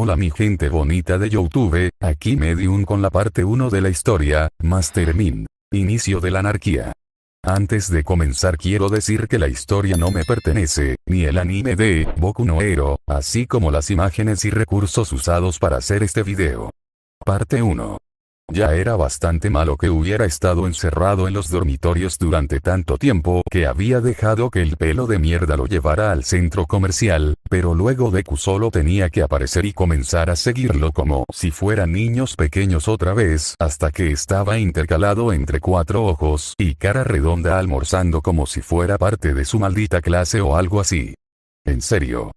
Hola mi gente bonita de YouTube, aquí Medium con la parte 1 de la historia, Mastermind. Inicio de la anarquía. Antes de comenzar quiero decir que la historia no me pertenece, ni el anime de Boku no Hero, así como las imágenes y recursos usados para hacer este video. Parte 1. Ya era bastante malo que hubiera estado encerrado en los dormitorios durante tanto tiempo que había dejado que el pelo de mierda lo llevara al centro comercial, pero luego Deku solo tenía que aparecer y comenzar a seguirlo como si fueran niños pequeños otra vez hasta que estaba intercalado entre 4 ojos y cara redonda almorzando como si fuera parte de su maldita clase o algo así. En serio.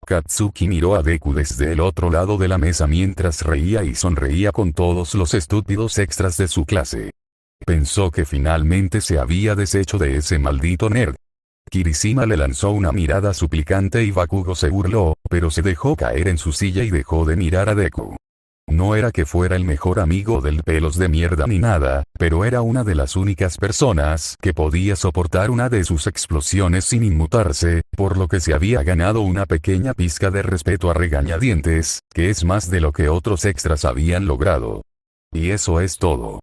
Katsuki miró a Deku desde el otro lado de la mesa mientras reía y sonreía con todos los estúpidos extras de su clase. Pensó que finalmente se había deshecho de ese maldito nerd. Kirishima le lanzó una mirada suplicante y Bakugo se burló, pero se dejó caer en su silla y dejó de mirar a Deku. No era que fuera el mejor amigo del pelos de mierda ni nada, pero era una de las únicas personas que podía soportar una de sus explosiones sin inmutarse, por lo que se había ganado una pequeña pizca de respeto a regañadientes, que es más de lo que otros extras habían logrado. Y eso es todo.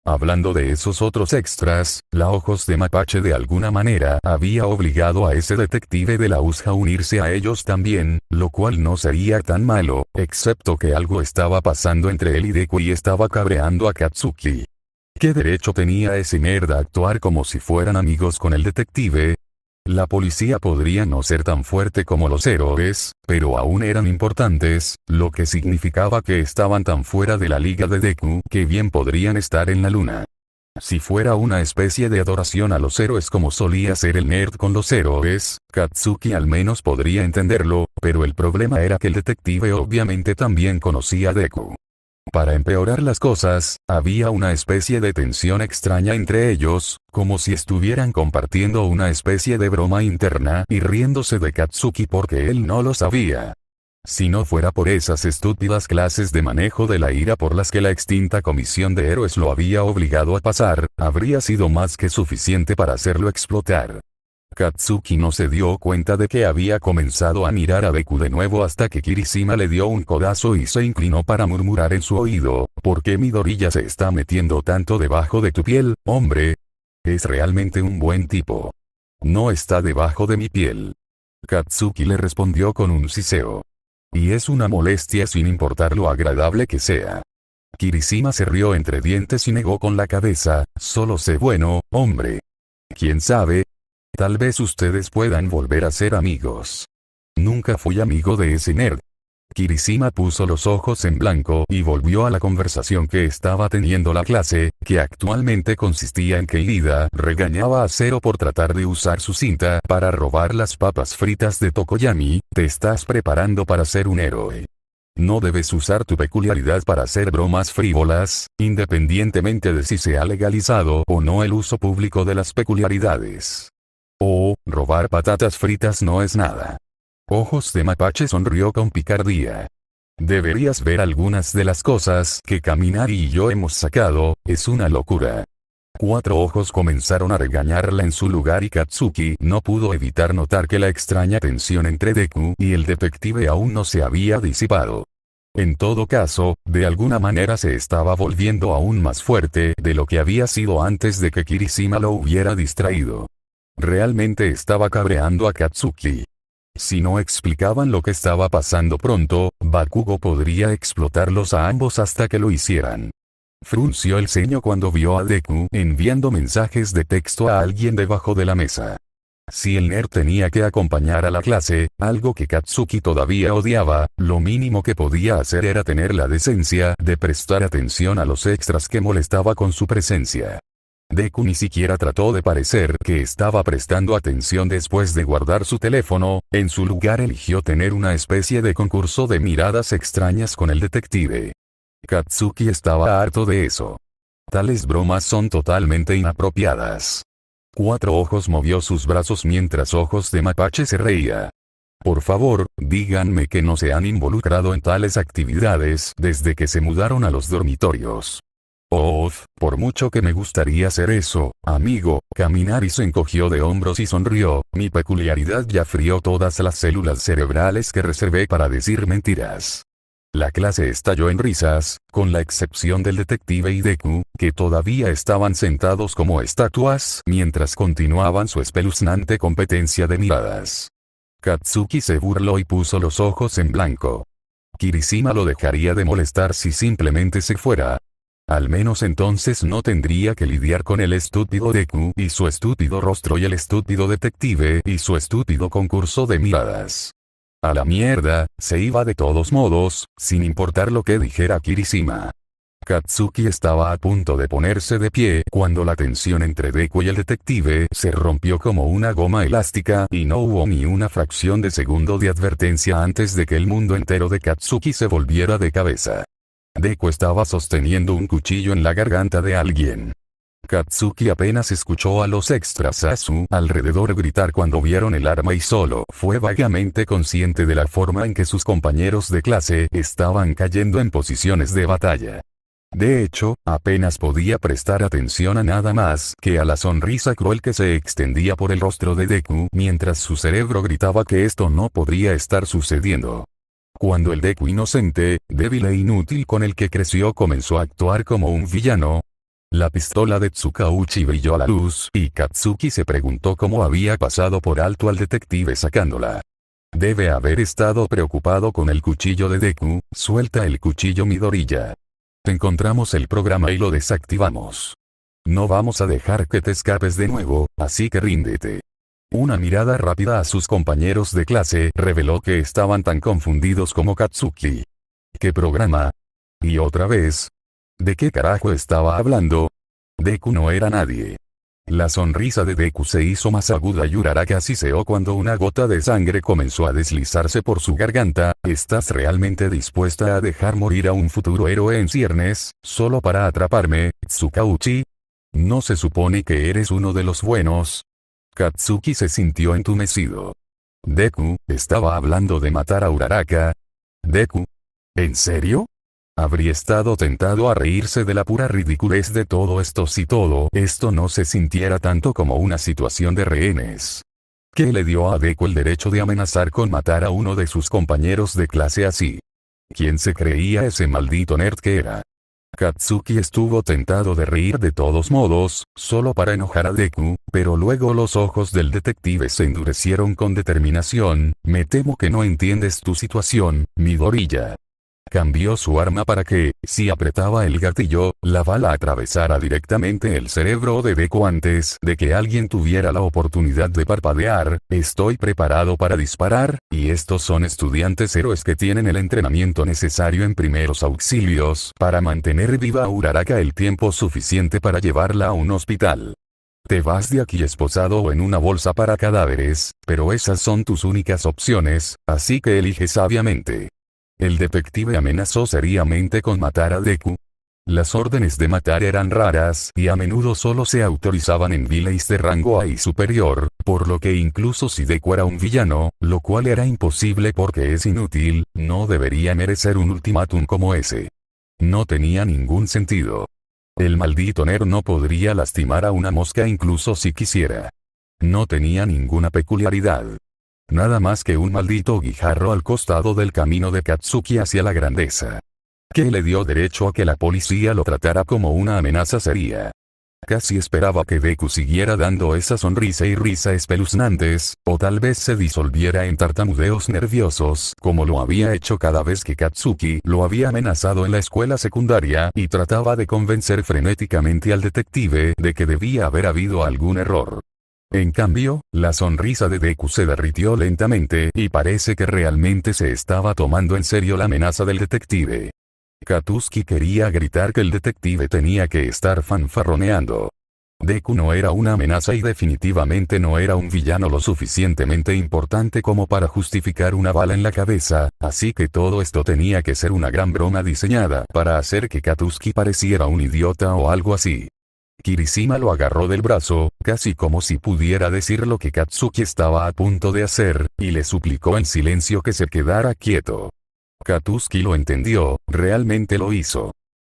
Hablando de esos otros extras, la Ojos de Mapache de alguna manera había obligado a ese detective de la USJ a unirse a ellos también, lo cual no sería tan malo, excepto que algo estaba pasando entre él y Deku y estaba cabreando a Katsuki. ¿Qué derecho tenía ese nerd a actuar como si fueran amigos con el detective? La policía podría no ser tan fuerte como los héroes, pero aún eran importantes, lo que significaba que estaban tan fuera de la liga de Deku que bien podrían estar en la luna. Si fuera una especie de adoración a los héroes como solía ser el nerd con los héroes, Katsuki al menos podría entenderlo, pero el problema era que el detective obviamente también conocía a Deku. Para empeorar las cosas, había una especie de tensión extraña entre ellos, como si estuvieran compartiendo una especie de broma interna y riéndose de Katsuki porque él no lo sabía. Si no fuera por esas estúpidas clases de manejo de la ira por las que la extinta comisión de héroes lo había obligado a pasar, habría sido más que suficiente para hacerlo explotar. Katsuki no se dio cuenta de que había comenzado a mirar a Deku de nuevo hasta que Kirishima le dio un codazo y se inclinó para murmurar en su oído, ¿por qué Midoriya se está metiendo tanto debajo de tu piel, hombre? Es realmente un buen tipo. No está debajo de mi piel. Katsuki le respondió con un siseo. Y es una molestia sin importar lo agradable que sea. Kirishima se rió entre dientes y negó con la cabeza, solo sé bueno, hombre. ¿Quién sabe? Tal vez ustedes puedan volver a ser amigos. Nunca fui amigo de ese nerd. Kirishima puso los ojos en blanco y volvió a la conversación que estaba teniendo la clase, que actualmente consistía en que Ida regañaba a Zero por tratar de usar su cinta para robar las papas fritas de Tokoyami. Te estás preparando para ser un héroe. No debes usar tu peculiaridad para hacer bromas frívolas, independientemente de si se ha legalizado o no el uso público de las peculiaridades. Oh, robar patatas fritas no es nada. Ojos de Mapache sonrió con picardía. Deberías ver algunas de las cosas que Kaminari y yo hemos sacado, es una locura. 4 ojos comenzaron a regañarla en su lugar y Katsuki no pudo evitar notar que la extraña tensión entre Deku y el detective aún no se había disipado. En todo caso, de alguna manera se estaba volviendo aún más fuerte de lo que había sido antes de que Kirishima lo hubiera distraído. Realmente estaba cabreando a Katsuki. Si no explicaban lo que estaba pasando pronto, Bakugo podría explotarlos a ambos hasta que lo hicieran. Frunció el ceño cuando vio a Deku enviando mensajes de texto a alguien debajo de la mesa. Si el nerd tenía que acompañar a la clase, algo que Katsuki todavía odiaba, lo mínimo que podía hacer era tener la decencia de prestar atención a los extras que molestaba con su presencia. Deku ni siquiera trató de parecer que estaba prestando atención después de guardar su teléfono, en su lugar eligió tener una especie de concurso de miradas extrañas con el detective. Katsuki estaba harto de eso. Tales bromas son totalmente inapropiadas. 4 ojos movió sus brazos mientras Ojos de Mapache se reía. Por favor, díganme que no se han involucrado en tales actividades desde que se mudaron a los dormitorios. Oh, por mucho que me gustaría hacer eso, amigo. Kaminari se encogió de hombros y sonrió. Mi peculiaridad ya frió todas las células cerebrales que reservé para decir mentiras. La clase estalló en risas, con la excepción del detective y Deku, que todavía estaban sentados como estatuas mientras continuaban su espeluznante competencia de miradas. Katsuki se burló y puso los ojos en blanco. Kirishima lo dejaría de molestar si simplemente se fuera. Al menos entonces no tendría que lidiar con el estúpido Deku y su estúpido rostro y el estúpido detective y su estúpido concurso de miradas. A la mierda, se iba de todos modos, sin importar lo que dijera Kirishima. Katsuki estaba a punto de ponerse de pie cuando la tensión entre Deku y el detective se rompió como una goma elástica y no hubo ni una fracción de segundo de advertencia antes de que el mundo entero de Katsuki se volviera de cabeza. Deku estaba sosteniendo un cuchillo en la garganta de alguien. Katsuki apenas escuchó a los extras a su alrededor gritar cuando vieron el arma y solo fue vagamente consciente de la forma en que sus compañeros de clase estaban cayendo en posiciones de batalla. De hecho, apenas podía prestar atención a nada más que a la sonrisa cruel que se extendía por el rostro de Deku mientras su cerebro gritaba que esto no podría estar sucediendo. Cuando el Deku inocente, débil e inútil con el que creció comenzó a actuar como un villano, la pistola de Tsukauchi brilló a la luz y Katsuki se preguntó cómo había pasado por alto al detective sacándola. Debe haber estado preocupado con el cuchillo de Deku. Suelta el cuchillo, Midoriya. Encontramos el programa y lo desactivamos. No vamos a dejar que te escapes de nuevo, así que ríndete. Una mirada rápida a sus compañeros de clase reveló que estaban tan confundidos como Katsuki. ¿Qué programa? Y otra vez. ¿De qué carajo estaba hablando? Deku no era nadie. La sonrisa de Deku se hizo más aguda y Uraraka siseó cuando una gota de sangre comenzó a deslizarse por su garganta. ¿Estás realmente dispuesta a dejar morir a un futuro héroe en ciernes, solo para atraparme, Tsukauchi? ¿No se supone que eres uno de los buenos? Katsuki se sintió entumecido. Deku, estaba hablando de matar a Uraraka. Deku. ¿En serio? Habría estado tentado a reírse de la pura ridiculez de todo esto si todo esto no se sintiera tanto como una situación de rehenes. ¿Qué le dio a Deku el derecho de amenazar con matar a uno de sus compañeros de clase así? ¿Quién se creía ese maldito nerd que era? Katsuki estuvo tentado de reír de todos modos, solo para enojar a Deku, pero luego los ojos del detective se endurecieron con determinación. Me temo que no entiendes tu situación, Midoriya. Cambió su arma para que, si apretaba el gatillo, la bala atravesara directamente el cerebro de Deku antes de que alguien tuviera la oportunidad de parpadear. Estoy preparado para disparar, y estos son estudiantes héroes que tienen el entrenamiento necesario en primeros auxilios para mantener viva a Uraraka el tiempo suficiente para llevarla a un hospital. Te vas de aquí esposado o en una bolsa para cadáveres, pero esas son tus únicas opciones, así que elige sabiamente. El detective amenazó seriamente con matar a Deku. Las órdenes de matar eran raras y a menudo solo se autorizaban en villains de rango A y superior, por lo que incluso si Deku era un villano, lo cual era imposible porque es inútil, no debería merecer un ultimátum como ese. No tenía ningún sentido. El maldito nerd no podría lastimar a una mosca incluso si quisiera. No tenía ninguna peculiaridad. Nada más que un maldito guijarro al costado del camino de Katsuki hacia la grandeza. ¿Qué le dio derecho a que la policía lo tratara como una amenaza seria? Casi esperaba que Deku siguiera dando esa sonrisa y risa espeluznantes, o tal vez se disolviera en tartamudeos nerviosos como lo había hecho cada vez que Katsuki lo había amenazado en la escuela secundaria y trataba de convencer frenéticamente al detective de que debía haber habido algún error. En cambio, la sonrisa de Deku se derritió lentamente y parece que realmente se estaba tomando en serio la amenaza del detective. Katsuki quería gritar que el detective tenía que estar fanfarroneando. Deku no era una amenaza y definitivamente no era un villano lo suficientemente importante como para justificar una bala en la cabeza, así que todo esto tenía que ser una gran broma diseñada para hacer que Katsuki pareciera un idiota o algo así. Kirishima lo agarró del brazo, casi como si pudiera decir lo que Katsuki estaba a punto de hacer, y le suplicó en silencio que se quedara quieto. Katsuki lo entendió, realmente lo hizo.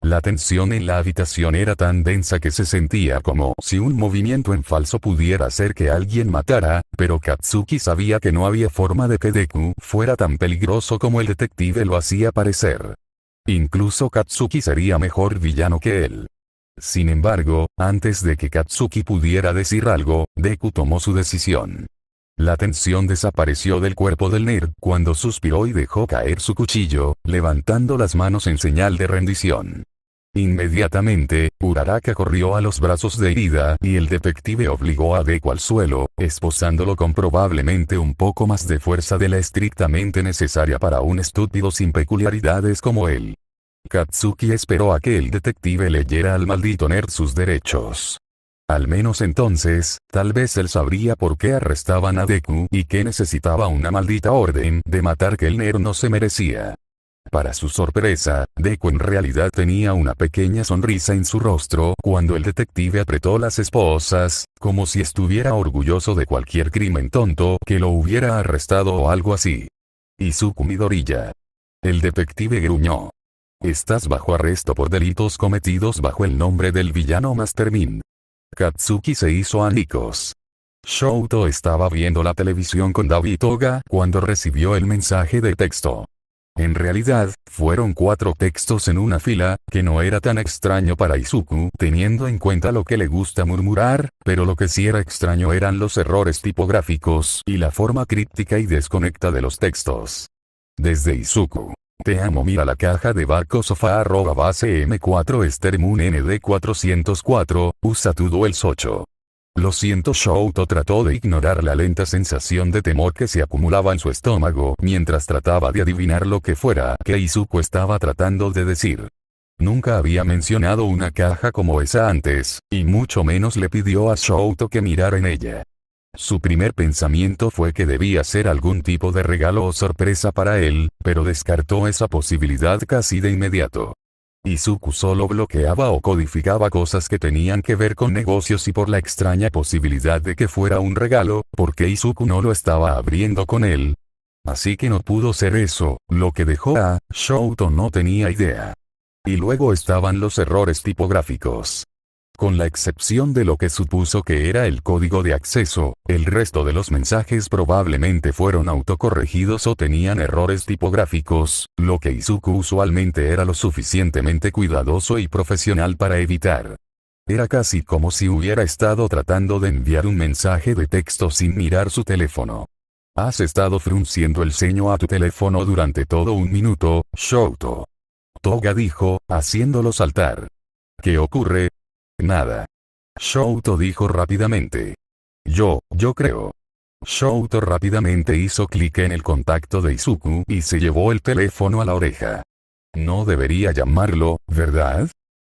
La tensión en la habitación era tan densa que se sentía como si un movimiento en falso pudiera hacer que alguien matara, pero Katsuki sabía que no había forma de que Deku fuera tan peligroso como el detective lo hacía parecer. Incluso Katsuki sería mejor villano que él. Sin embargo, antes de que Katsuki pudiera decir algo, Deku tomó su decisión. La tensión desapareció del cuerpo del nerd cuando suspiró y dejó caer su cuchillo, levantando las manos en señal de rendición. Inmediatamente, Uraraka corrió a los brazos de Ida y el detective obligó a Deku al suelo, esposándolo con probablemente un poco más de fuerza de la estrictamente necesaria para un estúpido sin peculiaridades como él. Katsuki esperó a que el detective leyera al maldito nerd sus derechos. Al menos entonces, tal vez él sabría por qué arrestaban a Deku y que necesitaba una maldita orden de matar que el nerd no se merecía. Para su sorpresa, Deku en realidad tenía una pequeña sonrisa en su rostro cuando el detective apretó las esposas, como si estuviera orgulloso de cualquier crimen tonto que lo hubiera arrestado o algo así. Izuku Midoriya. El detective gruñó. Estás bajo arresto por delitos cometidos bajo el nombre del villano Master Min. Katsuki se hizo anicos. Shouto estaba viendo la televisión con Dabi Toga cuando recibió el mensaje de texto. En realidad, fueron 4 textos en una fila, que no era tan extraño para Izuku teniendo en cuenta lo que le gusta murmurar, pero lo que sí era extraño eran los errores tipográficos y la forma críptica y desconecta de los textos. Desde Izuku. Te amo, mira la caja de Bako Sofá @base M4 Estermoon ND 404, usa tu Duels 8. Lo siento. Shouto trató de ignorar la lenta sensación de temor que se acumulaba en su estómago mientras trataba de adivinar lo que fuera que Izuku estaba tratando de decir. Nunca había mencionado una caja como esa antes, y mucho menos le pidió a Shouto que mirara en ella. Su primer pensamiento fue que debía ser algún tipo de regalo o sorpresa para él, pero descartó esa posibilidad casi de inmediato. Izuku solo bloqueaba o codificaba cosas que tenían que ver con negocios y por la extraña posibilidad de que fuera un regalo, porque Izuku no lo estaba abriendo con él. Así que no pudo ser eso, lo que dejó a Shouto no tenía idea. Y luego estaban los errores tipográficos. Con la excepción de lo que supuso que era el código de acceso, el resto de los mensajes probablemente fueron autocorregidos o tenían errores tipográficos, lo que Izuku usualmente era lo suficientemente cuidadoso y profesional para evitar. Era casi como si hubiera estado tratando de enviar un mensaje de texto sin mirar su teléfono. Has estado frunciendo el ceño a tu teléfono durante todo un minuto, Shouto. Toga dijo, haciéndolo saltar. ¿Qué ocurre? Nada. Shouto dijo rápidamente. Yo creo. Shouto rápidamente hizo clic en el contacto de Izuku y se llevó el teléfono a la oreja. No debería llamarlo, ¿verdad?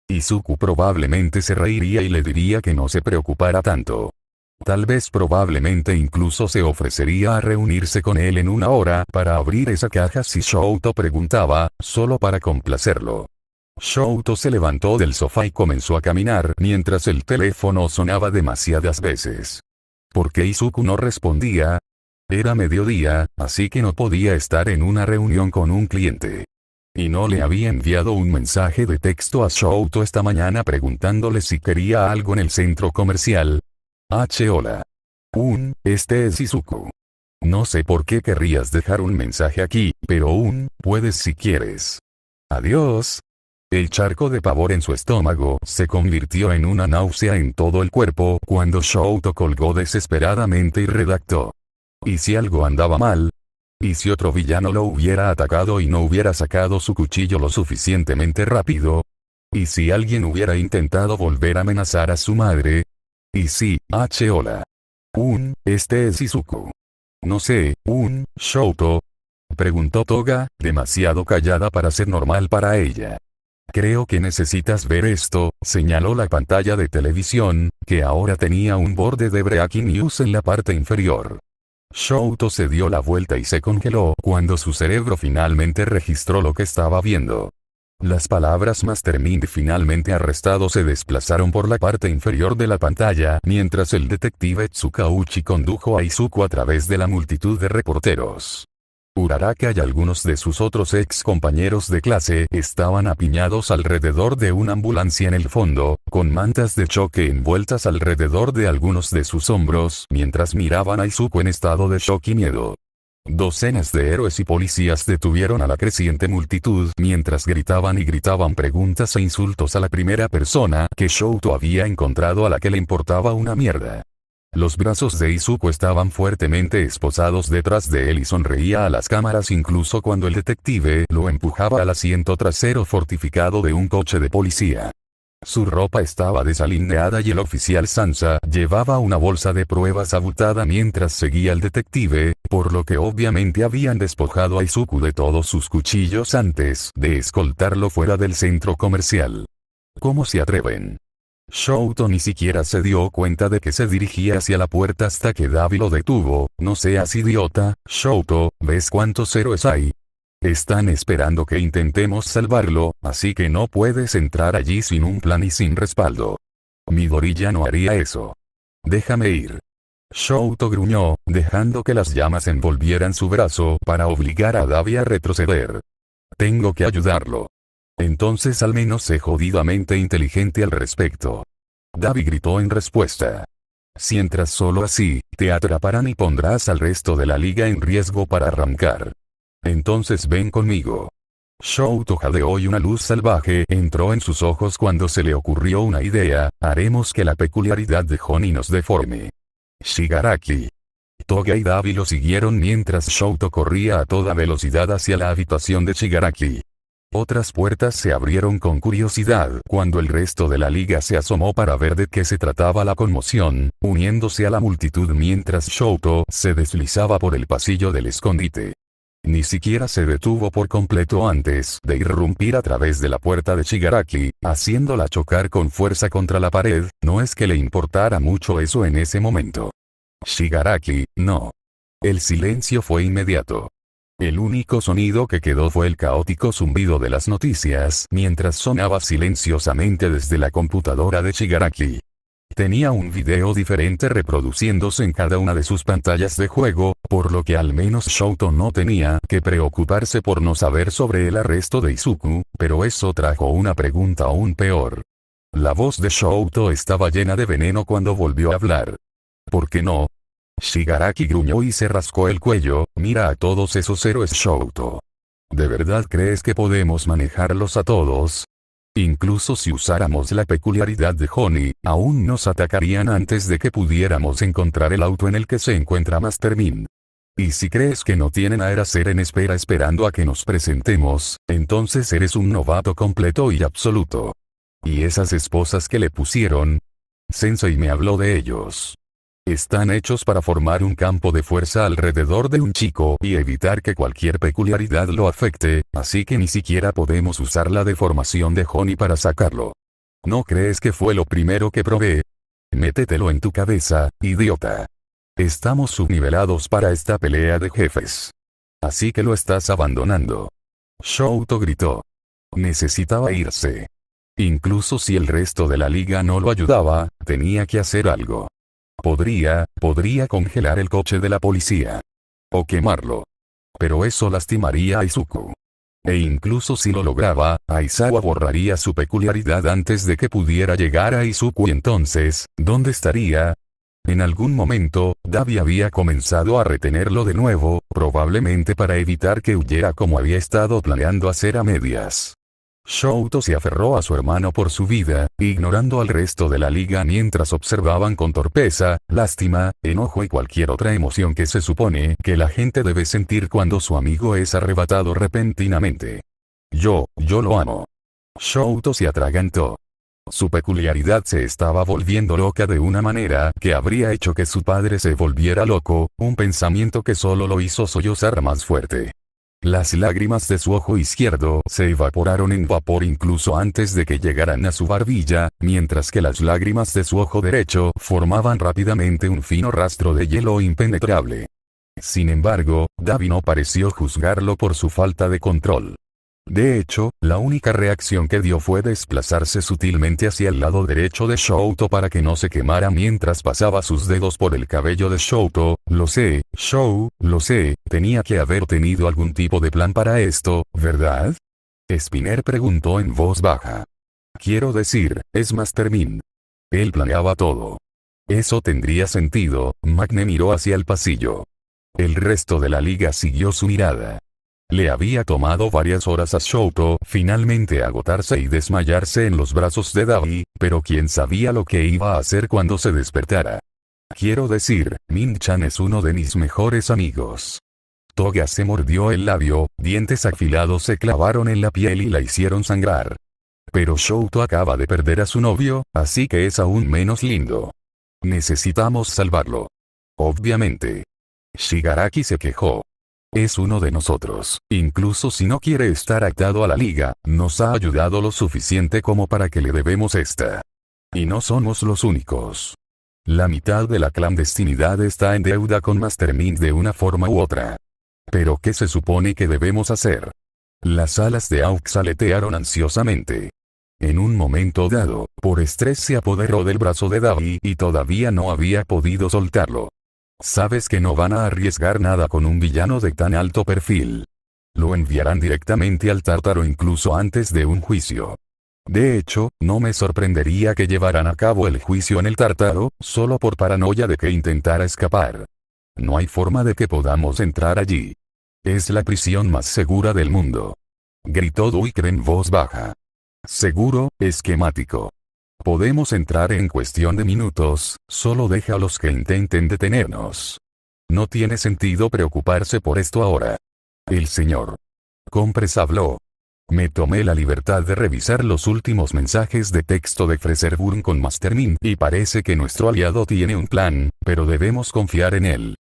Izuku probablemente se reiría y le diría que no se preocupara tanto. Tal vez probablemente incluso se ofrecería a reunirse con él en 1 hora para abrir esa caja si Shouto preguntaba, solo para complacerlo. Shouto se levantó del sofá y comenzó a caminar mientras el teléfono sonaba demasiadas veces. ¿Por qué Izuku no respondía? Era mediodía, así que no podía estar en una reunión con un cliente. Y no le había enviado un mensaje de texto a Shouto esta mañana preguntándole si quería algo en el centro comercial. Hola. Este es Izuku. No sé por qué querrías dejar un mensaje aquí, pero puedes si quieres. Adiós. El charco de pavor en su estómago se convirtió en una náusea en todo el cuerpo cuando Shouto colgó desesperadamente y redactó. ¿Y si algo andaba mal? ¿Y si otro villano lo hubiera atacado y no hubiera sacado su cuchillo lo suficientemente rápido? ¿Y si alguien hubiera intentado volver a amenazar a su madre? ¿Y si, hola? Este es Izuku. No sé, Shouto. Preguntó Toga, demasiado callada para ser normal para ella. Creo que necesitas ver esto, señaló la pantalla de televisión, que ahora tenía un borde de Breaking News en la parte inferior. Shouto se dio la vuelta y se congeló cuando su cerebro finalmente registró lo que estaba viendo. Las palabras Master Mind finalmente arrestado se desplazaron por la parte inferior de la pantalla mientras el detective Tsukauchi condujo a Izuku a través de la multitud de reporteros. Uraraka y algunos de sus otros ex compañeros de clase estaban apiñados alrededor de una ambulancia en el fondo, con mantas de choque envueltas alrededor de algunos de sus hombros mientras miraban a Izuku en estado de shock y miedo. Docenas de héroes y policías detuvieron a la creciente multitud mientras gritaban y gritaban preguntas e insultos a la primera persona que Shouto había encontrado a la que le importaba una mierda. Los brazos de Izuku estaban fuertemente esposados detrás de él y sonreía a las cámaras incluso cuando el detective lo empujaba al asiento trasero fortificado de un coche de policía. Su ropa estaba desalineada y el oficial Sansa llevaba una bolsa de pruebas abultada mientras seguía al detective, por lo que obviamente habían despojado a Izuku de todos sus cuchillos antes de escoltarlo fuera del centro comercial. ¿Cómo se atreven? Shouto ni siquiera se dio cuenta de que se dirigía hacia la puerta hasta que Dabi lo detuvo. No seas idiota, Shouto, ¿ves cuántos héroes hay? Están esperando que intentemos salvarlo, así que no puedes entrar allí sin un plan y sin respaldo. Midori ya no haría eso. Déjame ir. Shouto gruñó, dejando que las llamas envolvieran su brazo para obligar a Dabi a retroceder. Tengo que ayudarlo. Entonces al menos sé jodidamente inteligente al respecto. Dabi gritó en respuesta. Si entras solo así, te atraparán y pondrás al resto de la liga en riesgo para arrancar. Entonces ven conmigo. Shouto jadeó y una luz salvaje entró en sus ojos cuando se le ocurrió una idea: haremos que la peculiaridad de Honi nos deforme. Shigaraki. Toga y Dabi lo siguieron mientras Shouto corría a toda velocidad hacia la habitación de Shigaraki. Otras puertas se abrieron con curiosidad cuando el resto de la liga se asomó para ver de qué se trataba la conmoción, uniéndose a la multitud mientras Shouto se deslizaba por el pasillo del escondite. Ni siquiera se detuvo por completo antes de irrumpir a través de la puerta de Shigaraki, haciéndola chocar con fuerza contra la pared. No es que le importara mucho eso en ese momento. Shigaraki, no. El silencio fue inmediato. El único sonido que quedó fue el caótico zumbido de las noticias mientras sonaba silenciosamente desde la computadora de Shigaraki. Tenía un video diferente reproduciéndose en cada una de sus pantallas de juego, por lo que al menos Shouto no tenía que preocuparse por no saber sobre el arresto de Izuku, pero eso trajo una pregunta aún peor. La voz de Shouto estaba llena de veneno cuando volvió a hablar. ¿Por qué no? Shigaraki gruñó y se rascó el cuello. Mira a todos esos héroes, Shouto. ¿De verdad crees que podemos manejarlos a todos? Incluso si usáramos la peculiaridad de Honi, aún nos atacarían antes de que pudiéramos encontrar el auto en el que se encuentra Master Min. Y si crees que no tienen a Eraser en espera esperando a que nos presentemos, entonces eres un novato completo y absoluto. ¿Y esas esposas que le pusieron? Sensei me habló de ellos. Están hechos para formar un campo de fuerza alrededor de un chico y evitar que cualquier peculiaridad lo afecte, así que ni siquiera podemos usar la deformación de Honi para sacarlo. ¿No crees que fue lo primero que probé? Métetelo en tu cabeza, idiota. Estamos subnivelados para esta pelea de jefes. Así que lo estás abandonando. Shouto gritó. Necesitaba irse. Incluso si el resto de la liga no lo ayudaba, tenía que hacer algo. Podría congelar el coche de la policía. O quemarlo. Pero eso lastimaría a Izuku. E incluso si lo lograba, Aizawa borraría su peculiaridad antes de que pudiera llegar a Izuku y entonces, ¿dónde estaría? En algún momento, Dabi había comenzado a retenerlo de nuevo, probablemente para evitar que huyera como había estado planeando hacer a medias. Shouto se aferró a su hermano por su vida, ignorando al resto de la liga mientras observaban con torpeza, lástima, enojo y cualquier otra emoción que se supone que la gente debe sentir cuando su amigo es arrebatado repentinamente. Yo lo amo. Shouto se atragantó. Su peculiaridad se estaba volviendo loca de una manera que habría hecho que su padre se volviera loco, un pensamiento que solo lo hizo sollozar más fuerte. Las lágrimas de su ojo izquierdo se evaporaron en vapor incluso antes de que llegaran a su barbilla, mientras que las lágrimas de su ojo derecho formaban rápidamente un fino rastro de hielo impenetrable. Sin embargo, Dabi no pareció juzgarlo por su falta de control. De hecho, la única reacción que dio fue desplazarse sutilmente hacia el lado derecho de Shouto para que no se quemara mientras pasaba sus dedos por el cabello de Shouto. Lo sé, Shou, lo sé, tenía que haber tenido algún tipo de plan para esto, ¿verdad? Spinner preguntó en voz baja. Quiero decir, es Master Mind. Él planeaba todo. Eso tendría sentido. Magne miró hacia el pasillo. El resto de la liga siguió su mirada. Le había tomado varias horas a Shouto finalmente agotarse y desmayarse en los brazos de Dabi, pero quién sabía lo que iba a hacer cuando se despertara. Quiero decir, Min-chan es uno de mis mejores amigos. Toga se mordió el labio, dientes afilados se clavaron en la piel y la hicieron sangrar. Pero Shouto acaba de perder a su novio, así que es aún menos lindo. Necesitamos salvarlo. Obviamente. Shigaraki se quejó. Es uno de nosotros, incluso si no quiere estar atado a la liga, nos ha ayudado lo suficiente como para que le debemos esta. Y no somos los únicos. La mitad de la clandestinidad está en deuda con Master Mind de una forma u otra. ¿Pero qué se supone que debemos hacer? Las alas de Aux aletearon ansiosamente. En un momento dado, por estrés se apoderó del brazo de Dabi y todavía no había podido soltarlo. Sabes que no van a arriesgar nada con un villano de tan alto perfil. Lo enviarán directamente al Tártaro incluso antes de un juicio. De hecho, no me sorprendería que llevaran a cabo el juicio en el Tártaro, solo por paranoia de que intentara escapar. No hay forma de que podamos entrar allí. Es la prisión más segura del mundo. Gritó Duiker en voz baja. Seguro, esquemático. Podemos entrar en cuestión de minutos, solo deja a los que intenten detenernos. No tiene sentido preocuparse por esto ahora. El señor Compres habló. Me tomé la libertad de revisar los últimos mensajes de texto de Freserburn con Master Mind y parece que nuestro aliado tiene un plan, pero debemos confiar en él.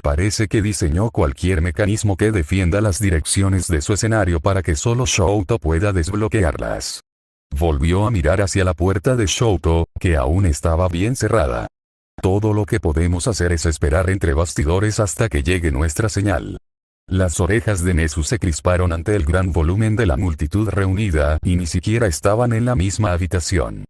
Parece que diseñó cualquier mecanismo que defienda las direcciones de su escenario para que solo Shouto pueda desbloquearlas. Volvió a mirar hacia la puerta de Shouto, que aún estaba bien cerrada. Todo lo que podemos hacer es esperar entre bastidores hasta que llegue nuestra señal. Las orejas de Nezu se crisparon ante el gran volumen de la multitud reunida y ni siquiera estaban en la misma habitación.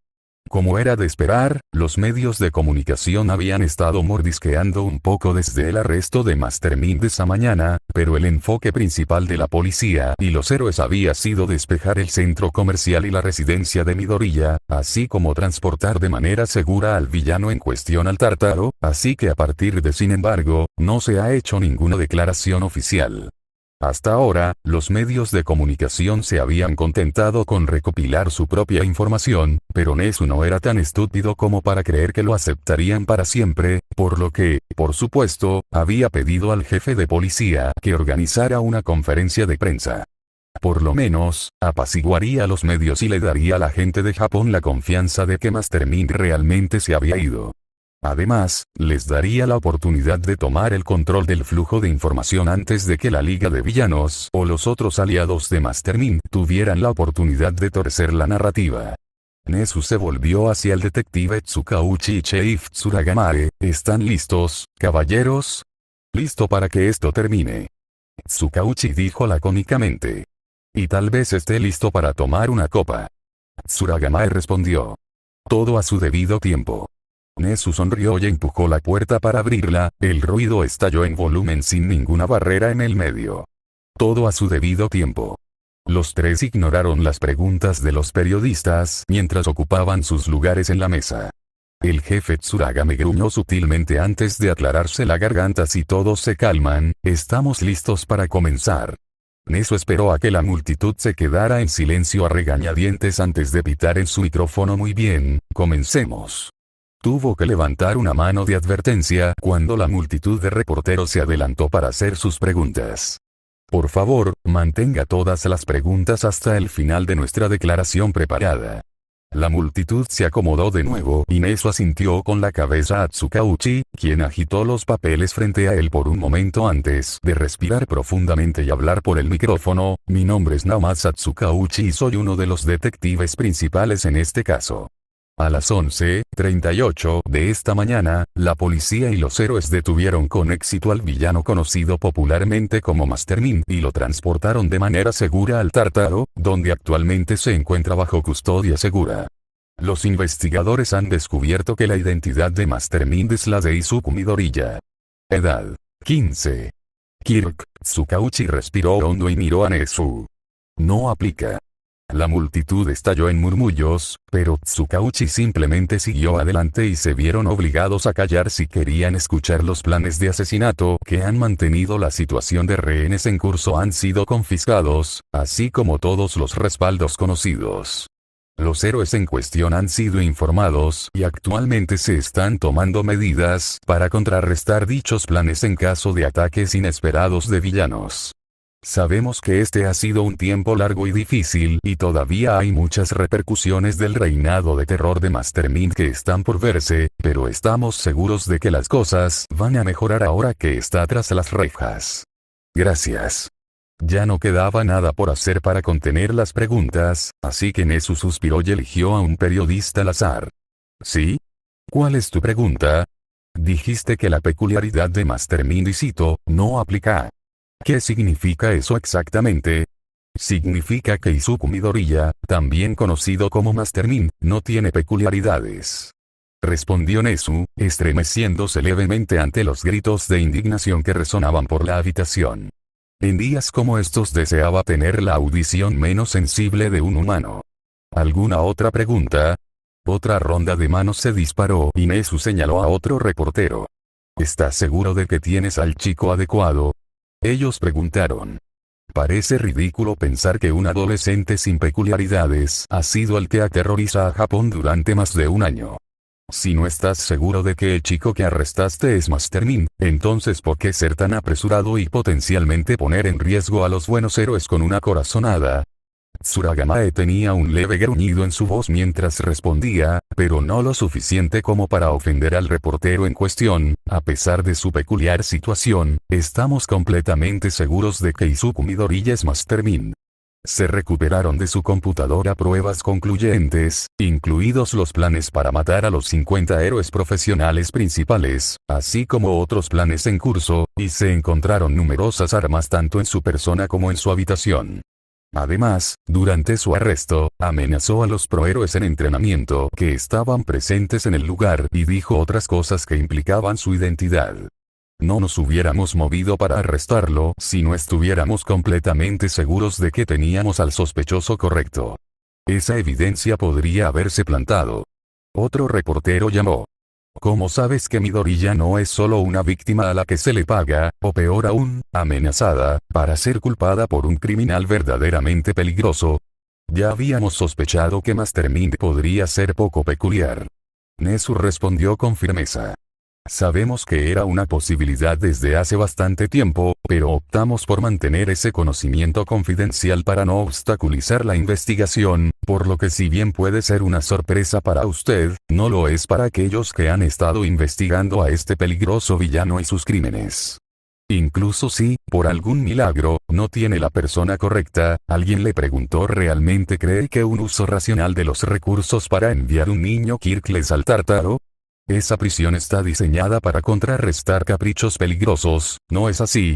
Como era de esperar, los medios de comunicación habían estado mordisqueando un poco desde el arresto de Master Mind esa mañana, pero el enfoque principal de la policía y los héroes había sido despejar el centro comercial y la residencia de Midoriya, así como transportar de manera segura al villano en cuestión al Tártaro, así que a partir de sin embargo, no se ha hecho ninguna declaración oficial. Hasta ahora, los medios de comunicación se habían contentado con recopilar su propia información, pero Nezu no era tan estúpido como para creer que lo aceptarían para siempre, por lo que, por supuesto, había pedido al jefe de policía que organizara una conferencia de prensa. Por lo menos, apaciguaría a los medios y le daría a la gente de Japón la confianza de que Master Mind realmente se había ido. Además, les daría la oportunidad de tomar el control del flujo de información antes de que la Liga de Villanos o los otros aliados de Master Mind tuvieran la oportunidad de torcer la narrativa. Nezu se volvió hacia el detective Tsukauchi y Chief Tsuragamae. ¿Están listos, caballeros? Listo para que esto termine. Tsukauchi dijo lacónicamente. Y tal vez esté listo para tomar una copa. Tsuragamae respondió. Todo a su debido tiempo. Nezu sonrió y empujó la puerta para abrirla, el ruido estalló en volumen sin ninguna barrera en el medio. Todo a su debido tiempo. Los tres ignoraron las preguntas de los periodistas mientras ocupaban sus lugares en la mesa. El jefe Tsuragame gruñó sutilmente antes de aclararse la garganta. Si todos se calman, estamos listos para comenzar. Nezu esperó a que la multitud se quedara en silencio a regañadientes antes de pitar en su micrófono. Muy bien, comencemos. Tuvo que levantar una mano de advertencia cuando la multitud de reporteros se adelantó para hacer sus preguntas. Por favor, mantenga todas las preguntas hasta el final de nuestra declaración preparada. La multitud se acomodó de nuevo y Nezu asintió con la cabeza a Tsukauchi, quien agitó los papeles frente a él por un momento antes de respirar profundamente y hablar por el micrófono. Mi nombre es Namasa Tsukauchi y soy uno de los detectives principales en este caso. A las 11:38 de esta mañana, la policía y los héroes detuvieron con éxito al villano conocido popularmente como Mastermind y lo transportaron de manera segura al Tártaro, donde actualmente se encuentra bajo custodia segura. Los investigadores han descubierto que la identidad de Mastermind es la de Izuku Midoriya. Edad: 15. Kirk. Tsukauchi respiró hondo y miró a Nezu. No aplica. La multitud estalló en murmullos, pero Tsukauchi simplemente siguió adelante y se vieron obligados a callar si querían escuchar. Los planes de asesinato que han mantenido la situación de rehenes en curso han sido confiscados, así como todos los respaldos conocidos. Los héroes en cuestión han sido informados y actualmente se están tomando medidas para contrarrestar dichos planes en caso de ataques inesperados de villanos. Sabemos que este ha sido un tiempo largo y difícil y todavía hay muchas repercusiones del reinado de terror de Mastermind que están por verse, pero estamos seguros de que las cosas van a mejorar ahora que está tras las rejas. Gracias. Ya no quedaba nada por hacer para contener las preguntas, así que Nezu suspiró y eligió a un periodista al azar. ¿Sí? ¿Cuál es tu pregunta? Dijiste que la peculiaridad de Mastermind y cito, no aplica. ¿Qué significa eso exactamente? Significa que Izuku Midoriya, también conocido como Mastermind, no tiene peculiaridades. Respondió Nezu, estremeciéndose levemente ante los gritos de indignación que resonaban por la habitación. En días como estos deseaba tener la audición menos sensible de un humano. ¿Alguna otra pregunta? Otra ronda de manos se disparó y Nezu señaló a otro reportero. ¿Estás seguro de que tienes al chico adecuado? Ellos preguntaron. Parece ridículo pensar que un adolescente sin peculiaridades ha sido el que aterroriza a Japón durante más de un año. Si no estás seguro de que el chico que arrestaste es Mastermind, entonces ¿por qué ser tan apresurado y potencialmente poner en riesgo a los buenos héroes con una corazonada? Tsuragamae tenía un leve gruñido en su voz mientras respondía, pero no lo suficiente como para ofender al reportero en cuestión. A pesar de su peculiar situación, estamos completamente seguros de que Izuku Midoriya es Mastermind. Se recuperaron de su computadora pruebas concluyentes, incluidos los planes para matar a los 50 héroes profesionales principales, así como otros planes en curso, y se encontraron numerosas armas tanto en su persona como en su habitación. Además, durante su arresto, amenazó a los prohéroes en entrenamiento que estaban presentes en el lugar y dijo otras cosas que implicaban su identidad. No nos hubiéramos movido para arrestarlo si no estuviéramos completamente seguros de que teníamos al sospechoso correcto. Esa evidencia podría haberse plantado. Otro reportero llamó. ¿Cómo sabes que Midoriya no es solo una víctima a la que se le paga, o peor aún, amenazada, para ser culpada por un criminal verdaderamente peligroso? Ya habíamos sospechado que Mastermind podría ser poco peculiar. Nezu respondió con firmeza. Sabemos que era una posibilidad desde hace bastante tiempo, pero optamos por mantener ese conocimiento confidencial para no obstaculizar la investigación, por lo que si bien puede ser una sorpresa para usted, no lo es para aquellos que han estado investigando a este peligroso villano y sus crímenes. Incluso si, por algún milagro, no tiene la persona correcta, alguien le preguntó ¿realmente cree que un uso racional de los recursos para enviar un niño Kirkles al Tártaro? Esa prisión está diseñada para contrarrestar caprichos peligrosos, ¿no es así?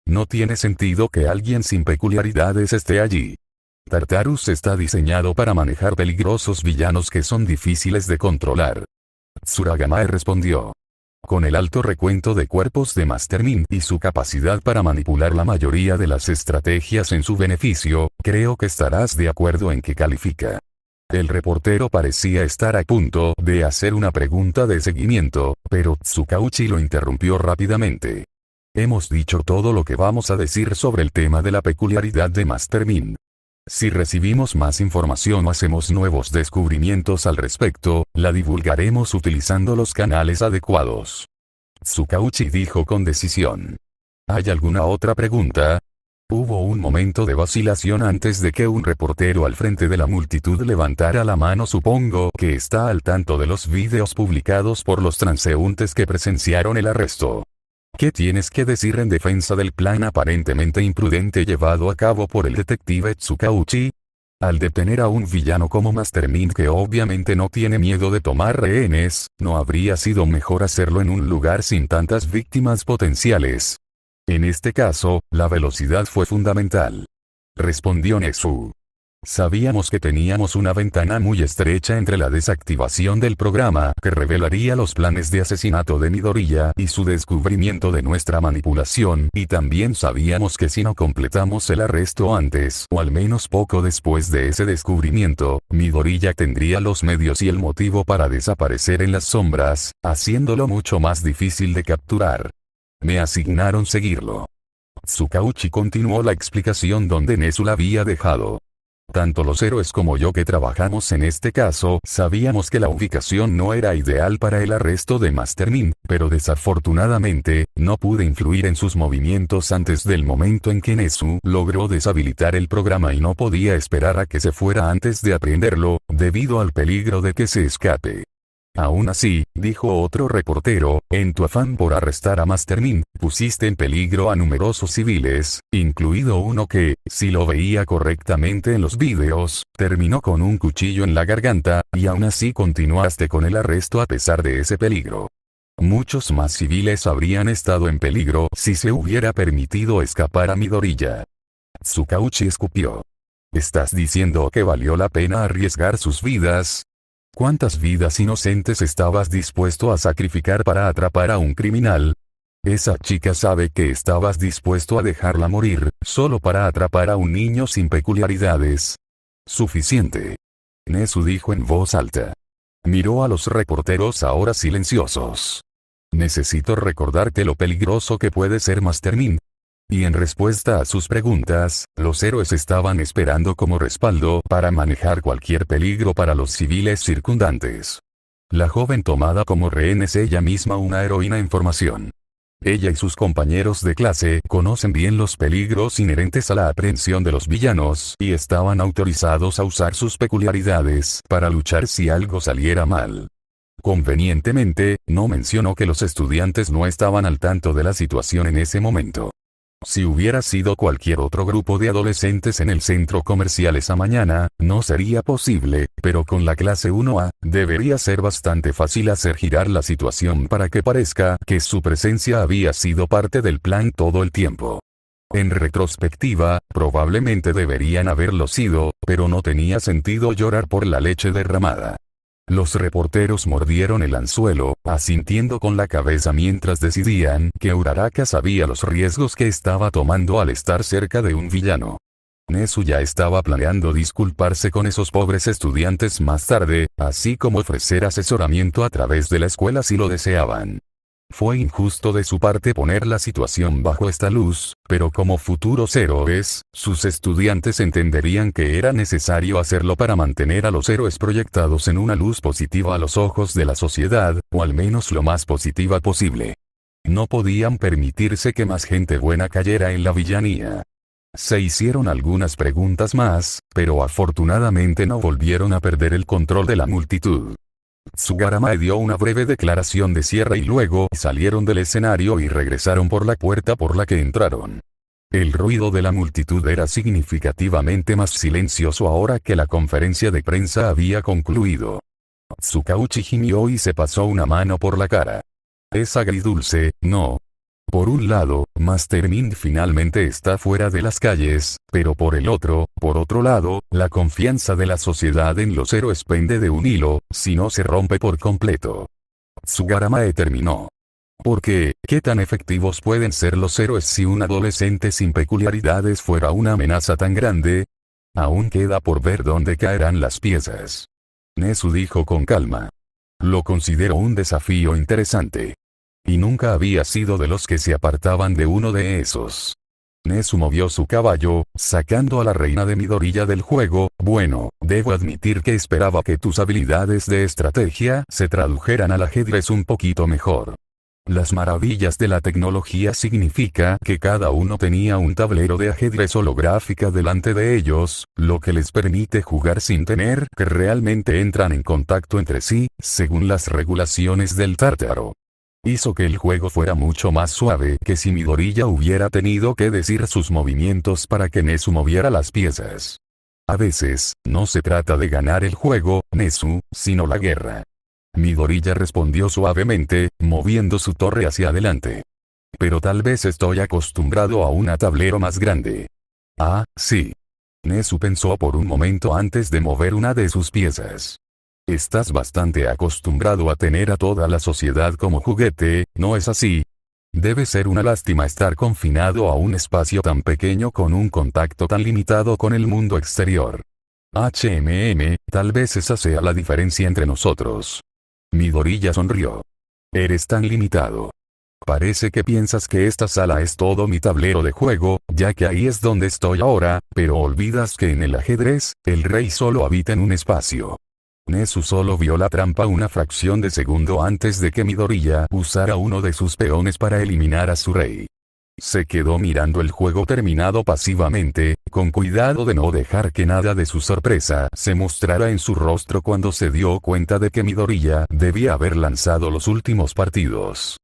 No tiene sentido que alguien sin peculiaridades esté allí. Tartarus está diseñado para manejar peligrosos villanos que son difíciles de controlar. Tsuragamae respondió. Con el alto recuento de cuerpos de Mastermind y su capacidad para manipular la mayoría de las estrategias en su beneficio, creo que estarás de acuerdo en que califica. El reportero parecía estar a punto de hacer una pregunta de seguimiento, pero Tsukauchi lo interrumpió rápidamente. Hemos dicho todo lo que vamos a decir sobre el tema de la peculiaridad de Mastermind. Si recibimos más información o hacemos nuevos descubrimientos al respecto, la divulgaremos utilizando los canales adecuados. Tsukauchi dijo con decisión. ¿Hay alguna otra pregunta? Hubo un momento de vacilación antes de que un reportero al frente de la multitud levantara la mano. Supongo que está al tanto de los vídeos publicados por los transeúntes que presenciaron el arresto. ¿Qué tienes que decir en defensa del plan aparentemente imprudente llevado a cabo por el detective Tsukauchi? Al detener a un villano como Master Mint, que obviamente no tiene miedo de tomar rehenes, ¿no habría sido mejor hacerlo en un lugar sin tantas víctimas potenciales? En este caso, la velocidad fue fundamental. Respondió Nezu. Sabíamos que teníamos una ventana muy estrecha entre la desactivación del programa que revelaría los planes de asesinato de Midoriya y su descubrimiento de nuestra manipulación, y también sabíamos que si no completamos el arresto antes, o al menos poco después de ese descubrimiento, Midoriya tendría los medios y el motivo para desaparecer en las sombras, haciéndolo mucho más difícil de capturar. Me asignaron seguirlo. Tsukauchi continuó la explicación donde Nezu la había dejado. Tanto los héroes como yo que trabajamos en este caso, sabíamos que la ubicación no era ideal para el arresto de Master Mint, pero desafortunadamente, no pude influir en sus movimientos antes del momento en que Nezu logró deshabilitar el programa y no podía esperar a que se fuera antes de aprenderlo, debido al peligro de que se escape. Aún así, dijo otro reportero, en tu afán por arrestar a Master Mint, pusiste en peligro a numerosos civiles, incluido uno que, si lo veía correctamente en los vídeos, terminó con un cuchillo en la garganta, y aún así continuaste con el arresto a pesar de ese peligro. Muchos más civiles habrían estado en peligro si se hubiera permitido escapar a Midoriya. Tsukauchi escupió. ¿Estás diciendo que valió la pena arriesgar sus vidas? ¿Cuántas vidas inocentes estabas dispuesto a sacrificar para atrapar a un criminal? Esa chica sabe que estabas dispuesto a dejarla morir, solo para atrapar a un niño sin peculiaridades. Suficiente. Nezu dijo en voz alta. Miró a los reporteros ahora silenciosos. Necesito recordarte lo peligroso que puede ser Master Mint. Y en respuesta a sus preguntas, los héroes estaban esperando como respaldo para manejar cualquier peligro para los civiles circundantes. La joven tomada como rehén es ella misma una heroína en formación. Ella y sus compañeros de clase conocen bien los peligros inherentes a la aprehensión de los villanos y estaban autorizados a usar sus peculiaridades para luchar si algo saliera mal. Convenientemente, no mencionó que los estudiantes no estaban al tanto de la situación en ese momento. Si hubiera sido cualquier otro grupo de adolescentes en el centro comercial esa mañana, no sería posible, pero con la clase 1A, debería ser bastante fácil hacer girar la situación para que parezca que su presencia había sido parte del plan todo el tiempo. En retrospectiva, probablemente deberían haberlo sido, pero no tenía sentido llorar por la leche derramada. Los reporteros mordieron el anzuelo, asintiendo con la cabeza mientras decidían que Uraraka sabía los riesgos que estaba tomando al estar cerca de un villano. Nezu ya estaba planeando disculparse con esos pobres estudiantes más tarde, así como ofrecer asesoramiento a través de la escuela si lo deseaban. Fue injusto de su parte poner la situación bajo esta luz, pero como futuros héroes, sus estudiantes entenderían que era necesario hacerlo para mantener a los héroes proyectados en una luz positiva a los ojos de la sociedad, o al menos lo más positiva posible. No podían permitirse que más gente buena cayera en la villanía. Se hicieron algunas preguntas más, pero afortunadamente no volvieron a perder el control de la multitud. Tsugarama dio una breve declaración de cierre y luego salieron del escenario y regresaron por la puerta por la que entraron. El ruido de la multitud era significativamente más silencioso ahora que la conferencia de prensa había concluido. Tsukauchi gimió y se pasó una mano por la cara. Es agridulce, ¿no? Por un lado, Master Mint finalmente está fuera de las calles, pero por otro lado, la confianza de la sociedad en los héroes pende de un hilo, si no se rompe por completo. Tsugarama terminó. Porque, ¿qué tan efectivos pueden ser los héroes si un adolescente sin peculiaridades fuera una amenaza tan grande? Aún queda por ver dónde caerán las piezas. Nezu dijo con calma. Lo considero un desafío interesante. Y nunca había sido de los que se apartaban de uno de esos. Nezu movió su caballo, sacando a la reina de Midoriya del juego. Bueno, debo admitir que esperaba que tus habilidades de estrategia se tradujeran al ajedrez un poquito mejor. Las maravillas de la tecnología significa que cada uno tenía un tablero de ajedrez holográfica delante de ellos, lo que les permite jugar sin tener que realmente entran en contacto entre sí, según las regulaciones del Tártaro. Hizo que el juego fuera mucho más suave que si Midoriya hubiera tenido que decir sus movimientos para que Nezu moviera las piezas. A veces, no se trata de ganar el juego, Nezu, sino la guerra. Midoriya respondió suavemente, moviendo su torre hacia adelante. Pero tal vez estoy acostumbrado a un tablero más grande. Ah, sí. Nezu pensó por un momento antes de mover una de sus piezas. Estás bastante acostumbrado a tener a toda la sociedad como juguete, ¿no es así? Debe ser una lástima estar confinado a un espacio tan pequeño con un contacto tan limitado con el mundo exterior. Tal vez esa sea la diferencia entre nosotros. Midoriya sonrió. Eres tan limitado. Parece que piensas que esta sala es todo mi tablero de juego, ya que ahí es donde estoy ahora, pero olvidas que en el ajedrez, el rey solo habita en un espacio. Nezu solo vio la trampa una fracción de segundo antes de que Midoriya usara uno de sus peones para eliminar a su rey. Se quedó mirando el juego terminado pasivamente, con cuidado de no dejar que nada de su sorpresa se mostrara en su rostro cuando se dio cuenta de que Midoriya debía haber lanzado los últimos partidos.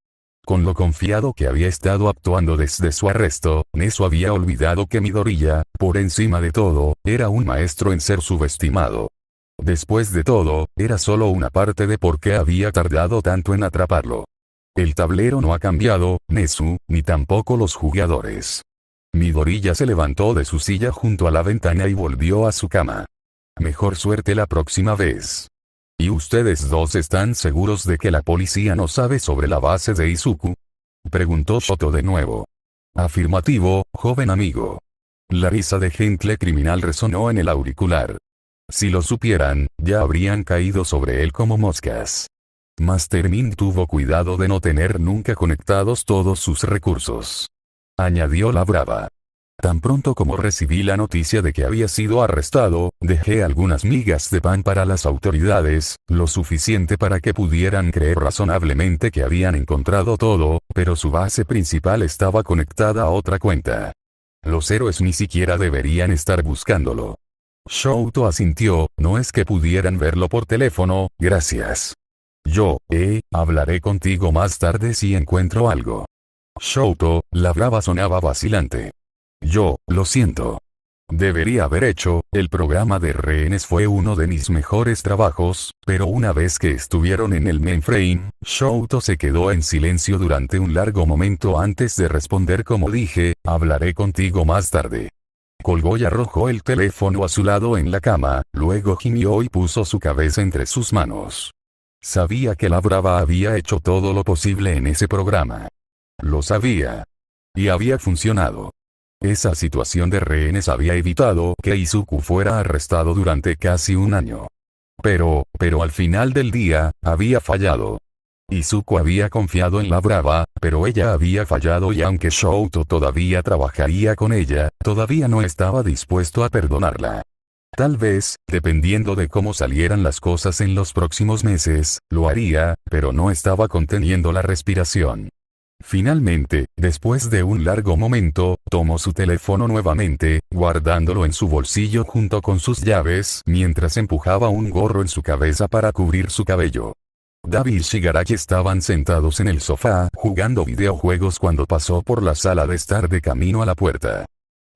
Con lo confiado que había estado actuando desde su arresto, Nezu había olvidado que Midoriya, por encima de todo, era un maestro en ser subestimado. Después de todo, era solo una parte de por qué había tardado tanto en atraparlo. El tablero no ha cambiado, Nezu, ni tampoco los jugadores. Midoriya se levantó de su silla junto a la ventana y volvió a su cama. Mejor suerte la próxima vez. ¿Y ustedes dos están seguros de que la policía no sabe sobre la base de Izuku? Preguntó Shoto de nuevo. Afirmativo, joven amigo. La risa de Gentle Criminal resonó en el auricular. Si lo supieran, ya habrían caído sobre él como moscas. Master Min tuvo cuidado de no tener nunca conectados todos sus recursos. Añadió la brava. Tan pronto como recibí la noticia de que había sido arrestado, dejé algunas migas de pan para las autoridades, lo suficiente para que pudieran creer razonablemente que habían encontrado todo, pero su base principal estaba conectada a otra cuenta. Los héroes ni siquiera deberían estar buscándolo. Shoto asintió, no es que pudieran verlo por teléfono, gracias. Yo, hablaré contigo más tarde si encuentro algo. Shoto, la brava sonaba vacilante. Yo, lo siento. Debería haber hecho, el programa de rehenes fue uno de mis mejores trabajos, pero una vez que estuvieron en el mainframe, Shoto se quedó en silencio durante un largo momento antes de responder como dije, hablaré contigo más tarde. Colgó y arrojó el teléfono a su lado en la cama, luego gimió y puso su cabeza entre sus manos. Sabía que la brava había hecho todo lo posible en ese programa. Lo sabía. Y había funcionado. Esa situación de rehenes había evitado que Izuku fuera arrestado durante casi un año. Pero al final del día, había fallado. Izuku había confiado en la brava, pero ella había fallado y aunque Shoto todavía trabajaría con ella, todavía no estaba dispuesto a perdonarla. Tal vez, dependiendo de cómo salieran las cosas en los próximos meses, lo haría, pero no estaba conteniendo la respiración. Finalmente, después de un largo momento, tomó su teléfono nuevamente, guardándolo en su bolsillo junto con sus llaves, mientras empujaba un gorro en su cabeza para cubrir su cabello. Dabi y Shigaraki estaban sentados en el sofá, jugando videojuegos cuando pasó por la sala de estar de camino a la puerta.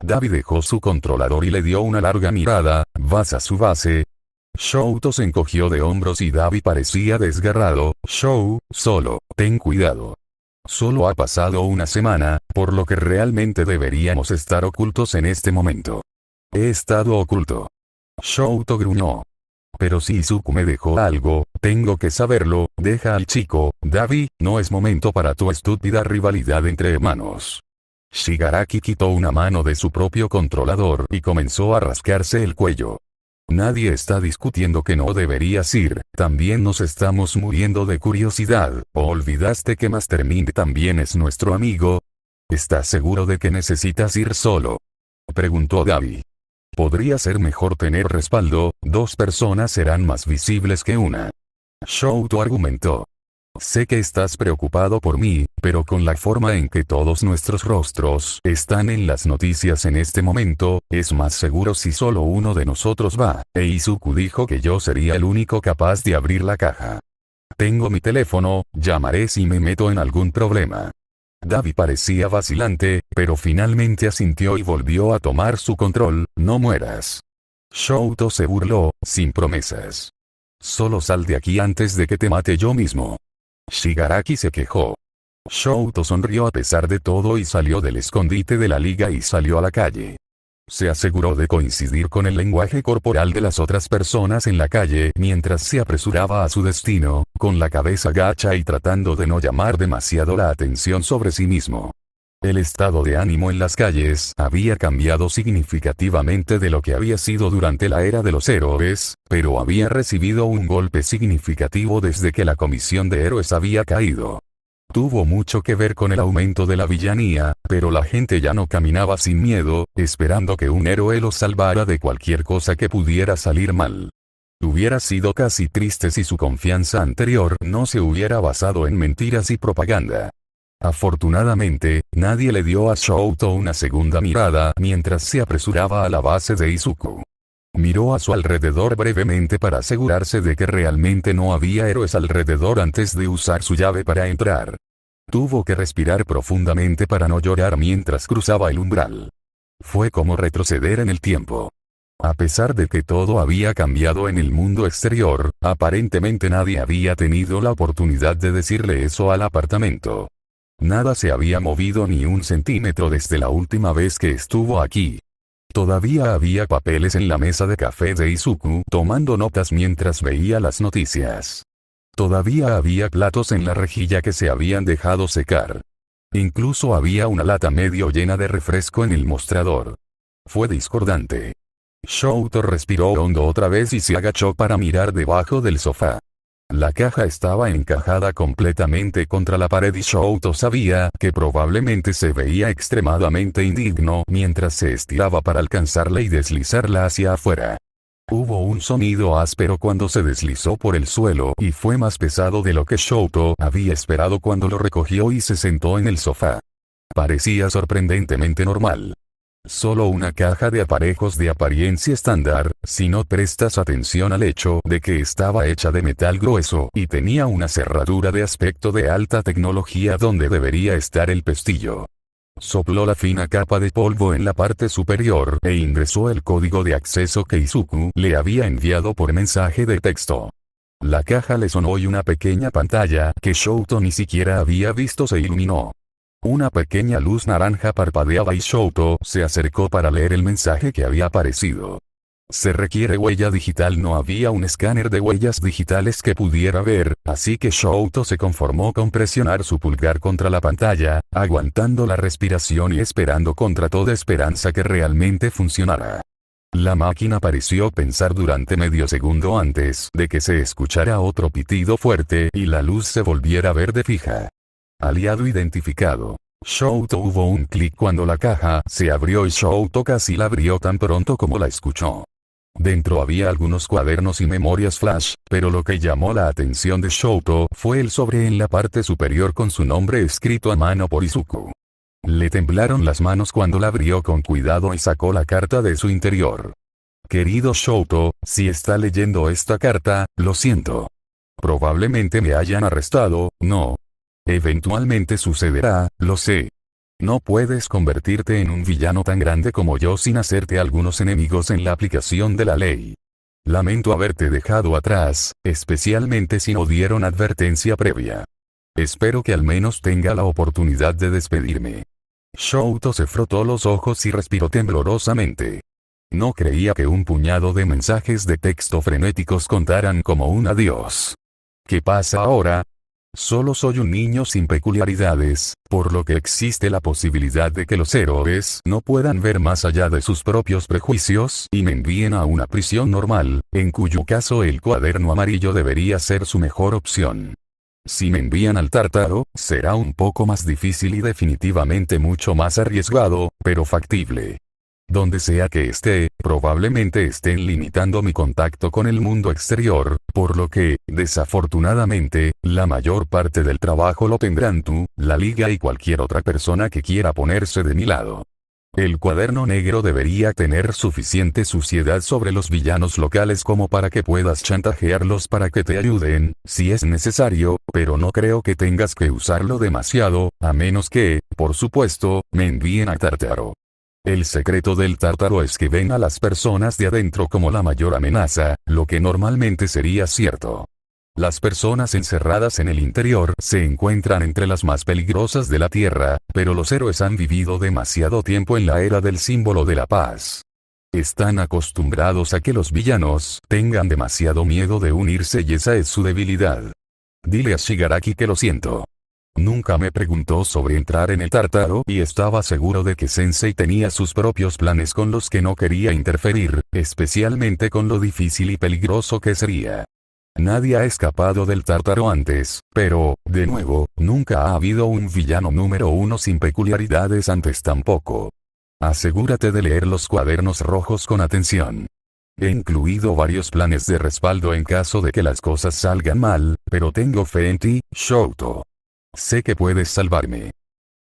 Dabi dejó su controlador y le dio una larga mirada, ¿vas a su base? Shoto se encogió de hombros y Dabi parecía desgarrado, solo, ten cuidado. Solo ha pasado una semana, por lo que realmente deberíamos estar ocultos en este momento. He estado oculto. Shoto gruñó. Pero si Izuku me dejó algo, tengo que saberlo, deja al chico, Dabi, no es momento para tu estúpida rivalidad entre hermanos. Shigaraki quitó una mano de su propio controlador y comenzó a rascarse el cuello. Nadie está discutiendo que no deberías ir, también nos estamos muriendo de curiosidad, ¿o olvidaste que Master Mind también es nuestro amigo? ¿Estás seguro de que necesitas ir solo? Preguntó Dabi. Podría ser mejor tener respaldo, dos personas serán más visibles que una. Shoto argumentó. Sé que estás preocupado por mí, pero con la forma en que todos nuestros rostros están en las noticias en este momento, es más seguro si solo uno de nosotros va, e Izuku dijo que yo sería el único capaz de abrir la caja. Tengo mi teléfono, llamaré si me meto en algún problema. Dabi parecía vacilante, pero finalmente asintió y volvió a tomar su control, no mueras. Shouto se burló, sin promesas. Solo sal de aquí antes de que te mate yo mismo. Shigaraki se quejó. Shouto sonrió a pesar de todo y salió del escondite de la liga y salió a la calle. Se aseguró de coincidir con el lenguaje corporal de las otras personas en la calle mientras se apresuraba a su destino, con la cabeza gacha y tratando de no llamar demasiado la atención sobre sí mismo. El estado de ánimo en las calles había cambiado significativamente de lo que había sido durante la era de los héroes, pero había recibido un golpe significativo desde que la comisión de héroes había caído. Tuvo mucho que ver con el aumento de la villanía, pero la gente ya no caminaba sin miedo, esperando que un héroe los salvara de cualquier cosa que pudiera salir mal. Hubiera sido casi triste si su confianza anterior no se hubiera basado en mentiras y propaganda. Afortunadamente, nadie le dio a Shouto una segunda mirada mientras se apresuraba a la base de Izuku. Miró a su alrededor brevemente para asegurarse de que realmente no había héroes alrededor antes de usar su llave para entrar. Tuvo que respirar profundamente para no llorar mientras cruzaba el umbral. Fue como retroceder en el tiempo. A pesar de que todo había cambiado en el mundo exterior, aparentemente nadie había tenido la oportunidad de decirle eso al apartamento. Nada se había movido ni un centímetro desde la última vez que estuvo aquí. Todavía había papeles en la mesa de café de Izuku tomando notas mientras veía las noticias. Todavía había platos en la rejilla que se habían dejado secar. Incluso había una lata medio llena de refresco en el mostrador. Fue discordante. Shouto respiró hondo otra vez y se agachó para mirar debajo del sofá. La caja estaba encajada completamente contra la pared y Shouto sabía que probablemente se veía extremadamente indigno mientras se estiraba para alcanzarla y deslizarla hacia afuera. Hubo un sonido áspero cuando se deslizó por el suelo y fue más pesado de lo que Shouto había esperado cuando lo recogió y se sentó en el sofá. Parecía sorprendentemente normal. Solo una caja de aparejos de apariencia estándar, si no prestas atención al hecho de que estaba hecha de metal grueso y tenía una cerradura de aspecto de alta tecnología donde debería estar el pestillo. Sopló la fina capa de polvo en la parte superior e ingresó el código de acceso que Izuku le había enviado por mensaje de texto. La caja le sonó y una pequeña pantalla que Shouto ni siquiera había visto se iluminó. Una pequeña luz naranja parpadeaba y Shouto se acercó para leer el mensaje que había aparecido. Se requiere huella digital. No había un escáner de huellas digitales que pudiera ver, así que Shouto se conformó con presionar su pulgar contra la pantalla, aguantando la respiración y esperando contra toda esperanza que realmente funcionara. La máquina pareció pensar durante medio segundo antes de que se escuchara otro pitido fuerte y la luz se volviera verde fija. Aliado identificado. Shouto hubo un clic cuando la caja se abrió y Shouto casi la abrió tan pronto como la escuchó. Dentro había algunos cuadernos y memorias flash, pero lo que llamó la atención de Shouto fue el sobre en la parte superior con su nombre escrito a mano por Izuku. Le temblaron las manos cuando la abrió con cuidado y sacó la carta de su interior. Querido Shouto, si está leyendo esta carta, lo siento. Probablemente me hayan arrestado, no. Eventualmente sucederá, lo sé. No puedes convertirte en un villano tan grande como yo sin hacerte algunos enemigos en la aplicación de la ley. Lamento haberte dejado atrás, especialmente si no dieron advertencia previa. Espero que al menos tenga la oportunidad de despedirme. Shouto se frotó los ojos y respiró temblorosamente. No creía que un puñado de mensajes de texto frenéticos contaran como un adiós. ¿Qué pasa ahora? Solo soy un niño sin peculiaridades, por lo que existe la posibilidad de que los héroes no puedan ver más allá de sus propios prejuicios y me envíen a una prisión normal, en cuyo caso el cuaderno amarillo debería ser su mejor opción. Si me envían al Tártaro, será un poco más difícil y definitivamente mucho más arriesgado, pero factible. Donde sea que esté, probablemente estén limitando mi contacto con el mundo exterior, por lo que, desafortunadamente, la mayor parte del trabajo lo tendrán tú, la liga y cualquier otra persona que quiera ponerse de mi lado. El cuaderno negro debería tener suficiente suciedad sobre los villanos locales como para que puedas chantajearlos para que te ayuden, si es necesario, pero no creo que tengas que usarlo demasiado, a menos que, por supuesto, me envíen a Tártaro. El secreto del Tártaro es que ven a las personas de adentro como la mayor amenaza, lo que normalmente sería cierto. Las personas encerradas en el interior se encuentran entre las más peligrosas de la Tierra, pero los héroes han vivido demasiado tiempo en la era del símbolo de la paz. Están acostumbrados a que los villanos tengan demasiado miedo de unirse y esa es su debilidad. Dile a Shigaraki que lo siento. Nunca me preguntó sobre entrar en el Tártaro y estaba seguro de que Sensei tenía sus propios planes con los que no quería interferir, especialmente con lo difícil y peligroso que sería. Nadie ha escapado del Tártaro antes, pero, de nuevo, nunca ha habido un villano número uno sin peculiaridades antes tampoco. Asegúrate de leer los cuadernos rojos con atención. He incluido varios planes de respaldo en caso de que las cosas salgan mal, pero tengo fe en ti, Shoto. Sé que puedes salvarme.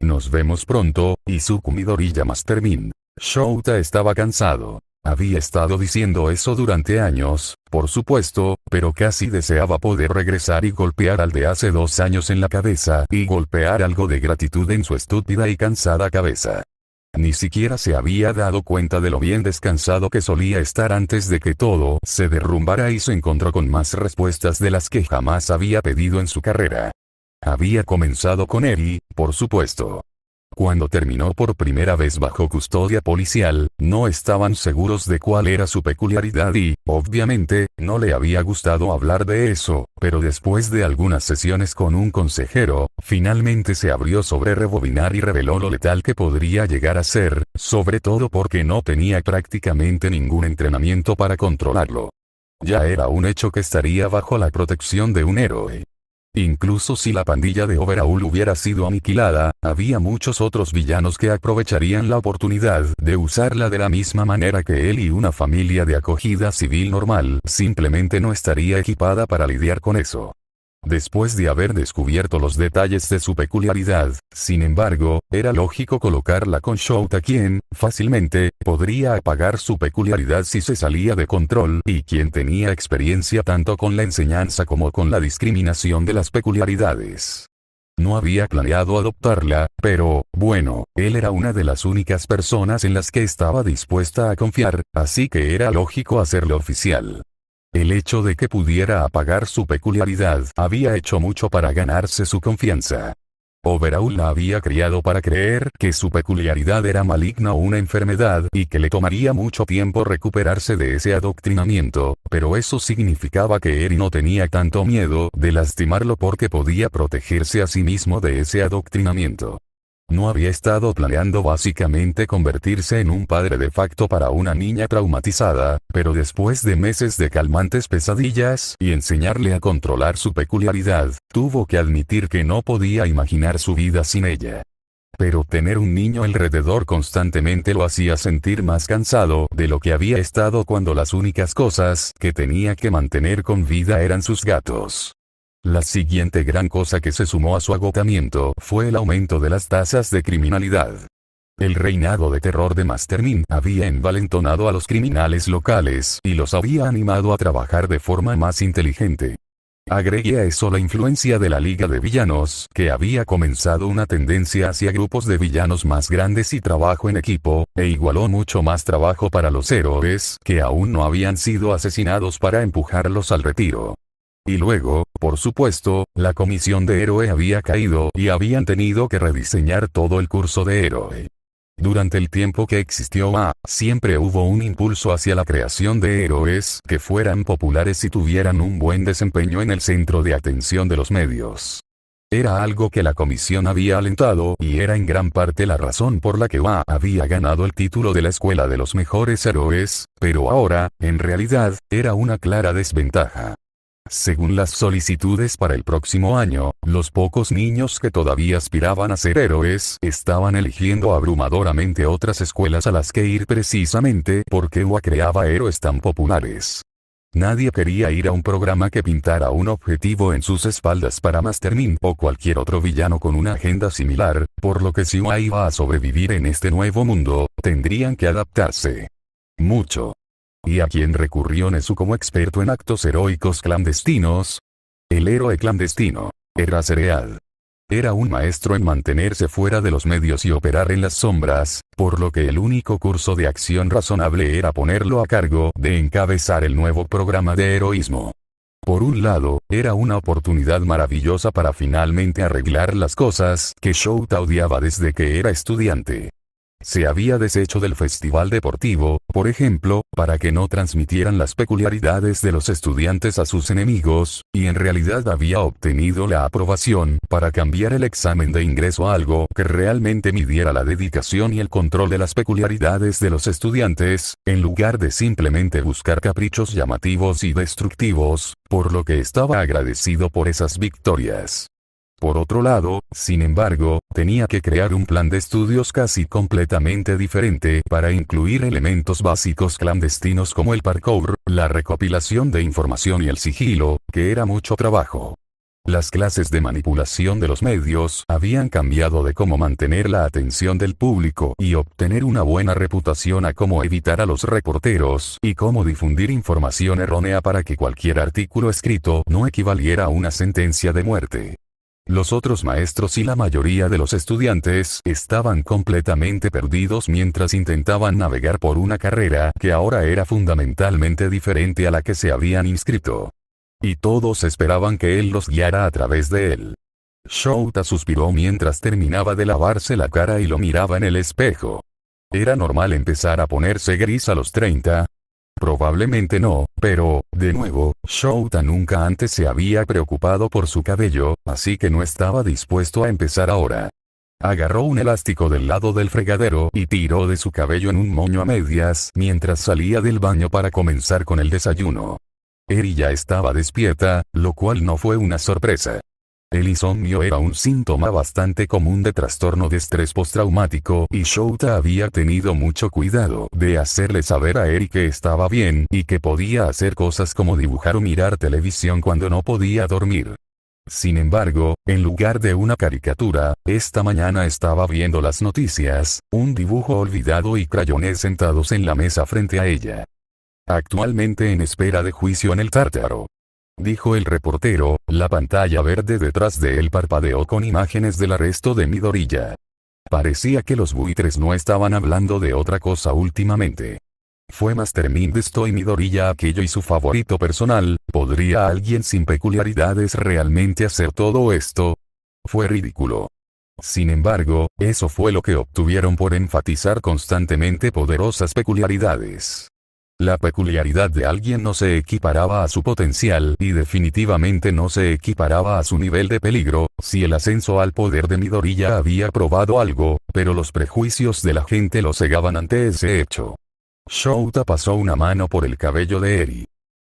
Nos vemos pronto, Izuku Midoriya Mastermind. Shouta estaba cansado. Había estado diciendo eso durante años, por supuesto, pero casi deseaba poder regresar y golpear al de hace 2 años en la cabeza y golpear algo de gratitud en su estúpida y cansada cabeza. Ni siquiera se había dado cuenta de lo bien descansado que solía estar antes de que todo se derrumbara y se encontró con más respuestas de las que jamás había pedido en su carrera. Había comenzado con Eri, por supuesto. Cuando terminó por primera vez bajo custodia policial, no estaban seguros de cuál era su peculiaridad y, obviamente, no le había gustado hablar de eso, pero después de algunas sesiones con un consejero, finalmente se abrió sobre rebobinar y reveló lo letal que podría llegar a ser, sobre todo porque no tenía prácticamente ningún entrenamiento para controlarlo. Ya era un hecho que estaría bajo la protección de un héroe. Incluso si la pandilla de Overhaul hubiera sido aniquilada, había muchos otros villanos que aprovecharían la oportunidad de usarla de la misma manera que él y una familia de acogida civil normal simplemente no estaría equipada para lidiar con eso. Después de haber descubierto los detalles de su peculiaridad, sin embargo, era lógico colocarla con Shouta quien, fácilmente, podría apagar su peculiaridad si se salía de control y quien tenía experiencia tanto con la enseñanza como con la discriminación de las peculiaridades. No había planeado adoptarla, pero, bueno, él era una de las únicas personas en las que estaba dispuesta a confiar, así que era lógico hacerlo oficial. El hecho de que pudiera apagar su peculiaridad había hecho mucho para ganarse su confianza. Overhaul la había criado para creer que su peculiaridad era maligna o una enfermedad y que le tomaría mucho tiempo recuperarse de ese adoctrinamiento, pero eso significaba que Eri no tenía tanto miedo de lastimarlo porque podía protegerse a sí mismo de ese adoctrinamiento. No había estado planeando básicamente convertirse en un padre de facto para una niña traumatizada, pero después de meses de calmantes pesadillas y enseñarle a controlar su peculiaridad, tuvo que admitir que no podía imaginar su vida sin ella. Pero tener un niño alrededor constantemente lo hacía sentir más cansado de lo que había estado cuando las únicas cosas que tenía que mantener con vida eran sus gatos. La siguiente gran cosa que se sumó a su agotamiento fue el aumento de las tasas de criminalidad. El reinado de terror de Mastermind había envalentonado a los criminales locales y los había animado a trabajar de forma más inteligente. Agregué a eso la influencia de la Liga de Villanos, que había comenzado una tendencia hacia grupos de villanos más grandes y trabajo en equipo, e igualó mucho más trabajo para los héroes que aún no habían sido asesinados para empujarlos al retiro. Y luego, por supuesto, la comisión de héroe había caído y habían tenido que rediseñar todo el curso de héroe. Durante el tiempo que existió siempre hubo un impulso hacia la creación de héroes que fueran populares y tuvieran un buen desempeño en el centro de atención de los medios. Era algo que la comisión había alentado y era en gran parte la razón por la que había ganado el título de la escuela de los mejores héroes, pero ahora, en realidad, era una clara desventaja. Según las solicitudes para el próximo año, los pocos niños que todavía aspiraban a ser héroes estaban eligiendo abrumadoramente otras escuelas a las que ir precisamente porque UA creaba héroes tan populares. Nadie quería ir a un programa que pintara un objetivo en sus espaldas para Mastermind o cualquier otro villano con una agenda similar, por lo que si UA iba a sobrevivir en este nuevo mundo, tendrían que adaptarse mucho. ¿Y a quién recurrió Nezu como experto en actos heroicos clandestinos? El héroe clandestino. Era Cereal. Era un maestro en mantenerse fuera de los medios y operar en las sombras, por lo que el único curso de acción razonable era ponerlo a cargo de encabezar el nuevo programa de heroísmo. Por un lado, era una oportunidad maravillosa para finalmente arreglar las cosas que Shouta odiaba desde que era estudiante. Se había deshecho del festival deportivo, por ejemplo, para que no transmitieran las peculiaridades de los estudiantes a sus enemigos, y en realidad había obtenido la aprobación para cambiar el examen de ingreso a algo que realmente midiera la dedicación y el control de las peculiaridades de los estudiantes, en lugar de simplemente buscar caprichos llamativos y destructivos, por lo que estaba agradecido por esas victorias. Por otro lado, sin embargo, tenía que crear un plan de estudios casi completamente diferente para incluir elementos básicos clandestinos como el parkour, la recopilación de información y el sigilo, que era mucho trabajo. Las clases de manipulación de los medios habían cambiado de cómo mantener la atención del público y obtener una buena reputación a cómo evitar a los reporteros y cómo difundir información errónea para que cualquier artículo escrito no equivaliera a una sentencia de muerte. Los otros maestros y la mayoría de los estudiantes estaban completamente perdidos mientras intentaban navegar por una carrera que ahora era fundamentalmente diferente a la que se habían inscrito. Y todos esperaban que él los guiara a través de él. Shouta suspiró mientras terminaba de lavarse la cara y lo miraba en el espejo. ¿Era normal empezar a ponerse gris a los 30? Probablemente no, pero, de nuevo, Shouta nunca antes se había preocupado por su cabello, así que no estaba dispuesto a empezar ahora. Agarró un elástico del lado del fregadero y tiró de su cabello en un moño a medias mientras salía del baño para comenzar con el desayuno. Eri ya estaba despierta, lo cual no fue una sorpresa. El insomnio era un síntoma bastante común de trastorno de estrés postraumático y Shouta había tenido mucho cuidado de hacerle saber a Eri que estaba bien y que podía hacer cosas como dibujar o mirar televisión cuando no podía dormir. Sin embargo, en lugar de una caricatura, esta mañana estaba viendo las noticias, un dibujo olvidado y crayones sentados en la mesa frente a ella. Actualmente en espera de juicio en el Tártaro, dijo el reportero. La pantalla verde detrás de él parpadeó con imágenes del arresto de Midoriya. Parecía que los buitres no estaban hablando de otra cosa últimamente. ¿Fue Master Mind esto y Midoriya aquello y su favorito personal? ¿Podría alguien sin peculiaridades realmente hacer todo esto? Fue ridículo. Sin embargo, eso fue lo que obtuvieron por enfatizar constantemente poderosas peculiaridades. La peculiaridad de alguien no se equiparaba a su potencial y definitivamente no se equiparaba a su nivel de peligro. Si el ascenso al poder de Midoriya había probado algo, pero los prejuicios de la gente lo cegaban ante ese hecho. Shouta pasó una mano por el cabello de Eri.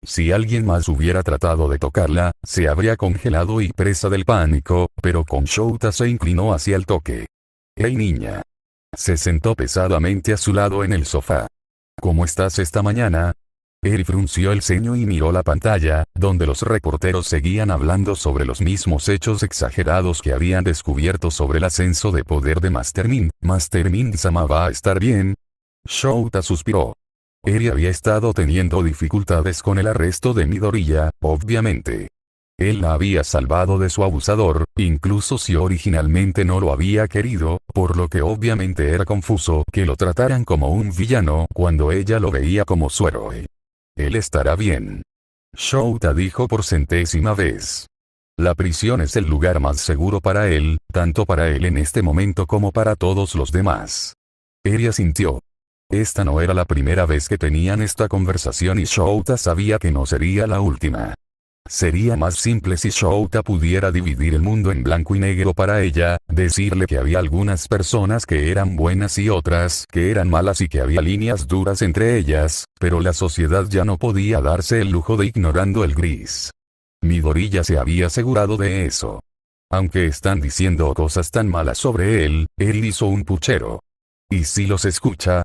Si alguien más hubiera tratado de tocarla, se habría congelado y presa del pánico, pero con Shouta se inclinó hacia el toque. «Hey niña». Se sentó pesadamente a su lado en el sofá. ¿Cómo estás esta mañana? Eri frunció el ceño y miró la pantalla, donde los reporteros seguían hablando sobre los mismos hechos exagerados que habían descubierto sobre el ascenso de poder de Master Mind. ¿Master Mind-sama va a estar bien? Shouta suspiró. Eri había estado teniendo dificultades con el arresto de Midoriya, obviamente. Él la había salvado de su abusador, incluso si originalmente no lo había querido, por lo que obviamente era confuso que lo trataran como un villano cuando ella lo veía como su héroe. Él estará bien. Shouta dijo por centésima vez. La prisión es el lugar más seguro para él, tanto para él en este momento como para todos los demás. Eri asintió. Esta no era la primera vez que tenían esta conversación y Shouta sabía que no sería la última. Sería más simple si Shouta pudiera dividir el mundo en blanco y negro para ella, decirle que había algunas personas que eran buenas y otras que eran malas y que había líneas duras entre ellas, pero la sociedad ya no podía darse el lujo de ignorando el gris. Midoriya se había asegurado de eso. Aunque están diciendo cosas tan malas sobre él, él hizo un puchero. ¿Y si los escucha?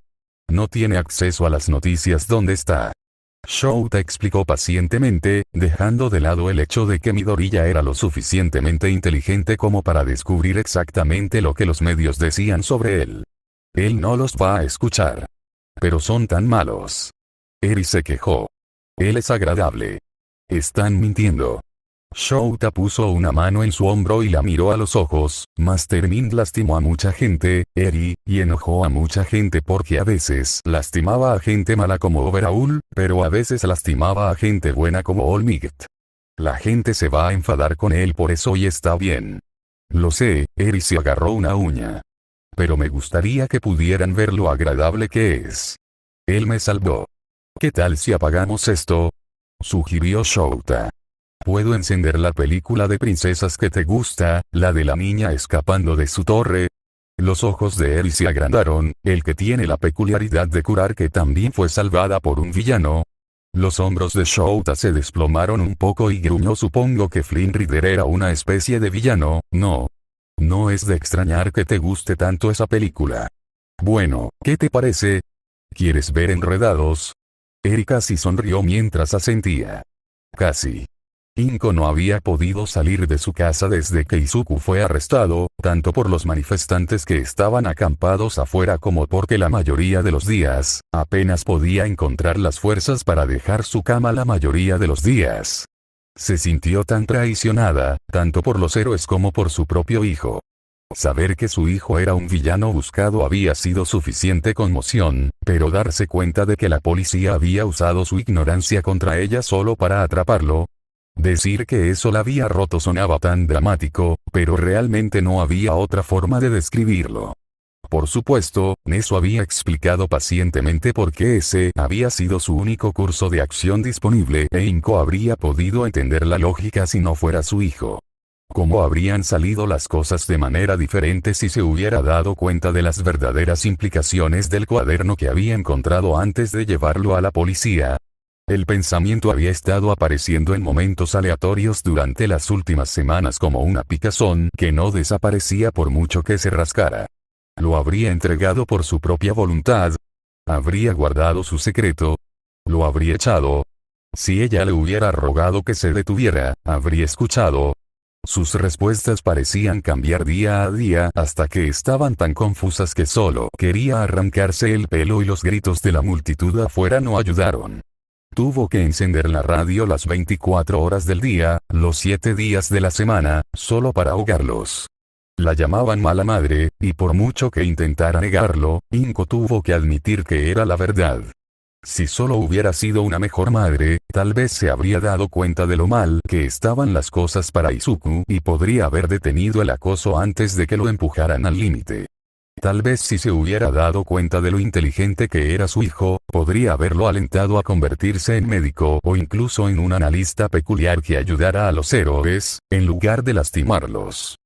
No tiene acceso a las noticias donde está. Shouta explicó pacientemente, dejando de lado el hecho de que Midoriya era lo suficientemente inteligente como para descubrir exactamente lo que los medios decían sobre él. Él no los va a escuchar. Pero son tan malos. Eri se quejó. Él es agradable. Están mintiendo. Shouta puso una mano en su hombro y la miró a los ojos. Master Mind lastimó a mucha gente, Eri, y enojó a mucha gente porque a veces lastimaba a gente mala como Overhaul, pero a veces lastimaba a gente buena como All Might. La gente se va a enfadar con él por eso y está bien. Lo sé, Eri se agarró una uña. Pero me gustaría que pudieran ver lo agradable que es. Él me salvó. ¿Qué tal si apagamos esto? Sugirió Shouta. ¿Puedo encender la película de princesas que te gusta, la de la niña escapando de su torre? Los ojos de Eri se agrandaron, el que tiene la peculiaridad de curar que también fue salvada por un villano. Los hombros de Shouta se desplomaron un poco y gruñó. Supongo que Flynn Rider era una especie de villano, ¿no? No es de extrañar que te guste tanto esa película. Bueno, ¿qué te parece? ¿Quieres ver Enredados? Eri casi sonrió mientras asentía. Casi. Inko no había podido salir de su casa desde que Izuku fue arrestado, tanto por los manifestantes que estaban acampados afuera como porque la mayoría de los días, apenas podía encontrar las fuerzas para dejar su cama la mayoría de los días. Se sintió tan traicionada, tanto por los héroes como por su propio hijo. Saber que su hijo era un villano buscado había sido suficiente conmoción, pero darse cuenta de que la policía había usado su ignorancia contra ella solo para atraparlo. Decir que eso la había roto sonaba tan dramático, pero realmente no había otra forma de describirlo. Por supuesto, Neso había explicado pacientemente por qué ese había sido su único curso de acción disponible e Inko habría podido entender la lógica si no fuera su hijo. Cómo habrían salido las cosas de manera diferente si se hubiera dado cuenta de las verdaderas implicaciones del cuaderno que había encontrado antes de llevarlo a la policía. El pensamiento había estado apareciendo en momentos aleatorios durante las últimas semanas como una picazón que no desaparecía por mucho que se rascara. ¿Lo habría entregado por su propia voluntad? ¿Habría guardado su secreto? ¿Lo habría echado? Si ella le hubiera rogado que se detuviera, ¿habría escuchado? Sus respuestas parecían cambiar día a día hasta que estaban tan confusas que solo quería arrancarse el pelo y los gritos de la multitud afuera no ayudaron. Tuvo que encender la radio las 24 horas del día, los 7 días de la semana, solo para ahogarlos. La llamaban mala madre, y por mucho que intentara negarlo, Inko tuvo que admitir que era la verdad. Si solo hubiera sido una mejor madre, tal vez se habría dado cuenta de lo mal que estaban las cosas para Izuku y podría haber detenido el acoso antes de que lo empujaran al límite. Tal vez si se hubiera dado cuenta de lo inteligente que era su hijo, podría haberlo alentado a convertirse en médico o incluso en un analista peculiar que ayudara a los héroes, en lugar de lastimarlos.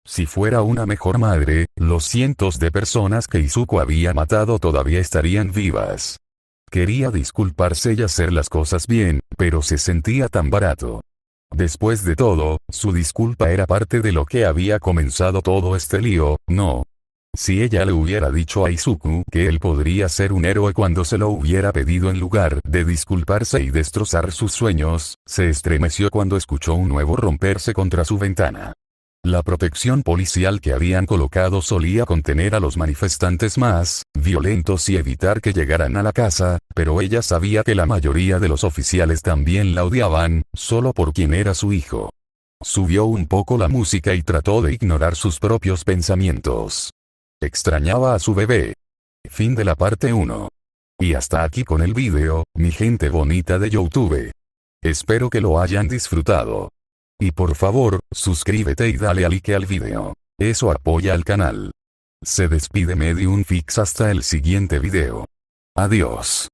Si fuera una mejor madre, los cientos de personas que Izuku había matado todavía estarían vivas. Quería disculparse y hacer las cosas bien, pero se sentía tan barato. Después de todo, su disculpa era parte de lo que había comenzado todo este lío, ¿no? Si ella le hubiera dicho a Izuku que él podría ser un héroe cuando se lo hubiera pedido en lugar de disculparse y destrozar sus sueños, se estremeció cuando escuchó un nuevo romperse contra su ventana. La protección policial que habían colocado solía contener a los manifestantes más violentos y evitar que llegaran a la casa, pero ella sabía que la mayoría de los oficiales también la odiaban, solo por quien era su hijo. Subió un poco la música y trató de ignorar sus propios pensamientos. Extrañaba a su bebé. Fin de la parte 1. Y hasta aquí con el vídeo, mi gente bonita de YouTube. Espero que lo hayan disfrutado. Y por favor, suscríbete y dale a like al vídeo. Eso apoya al canal. Se despide Medium Fix hasta el siguiente vídeo. Adiós.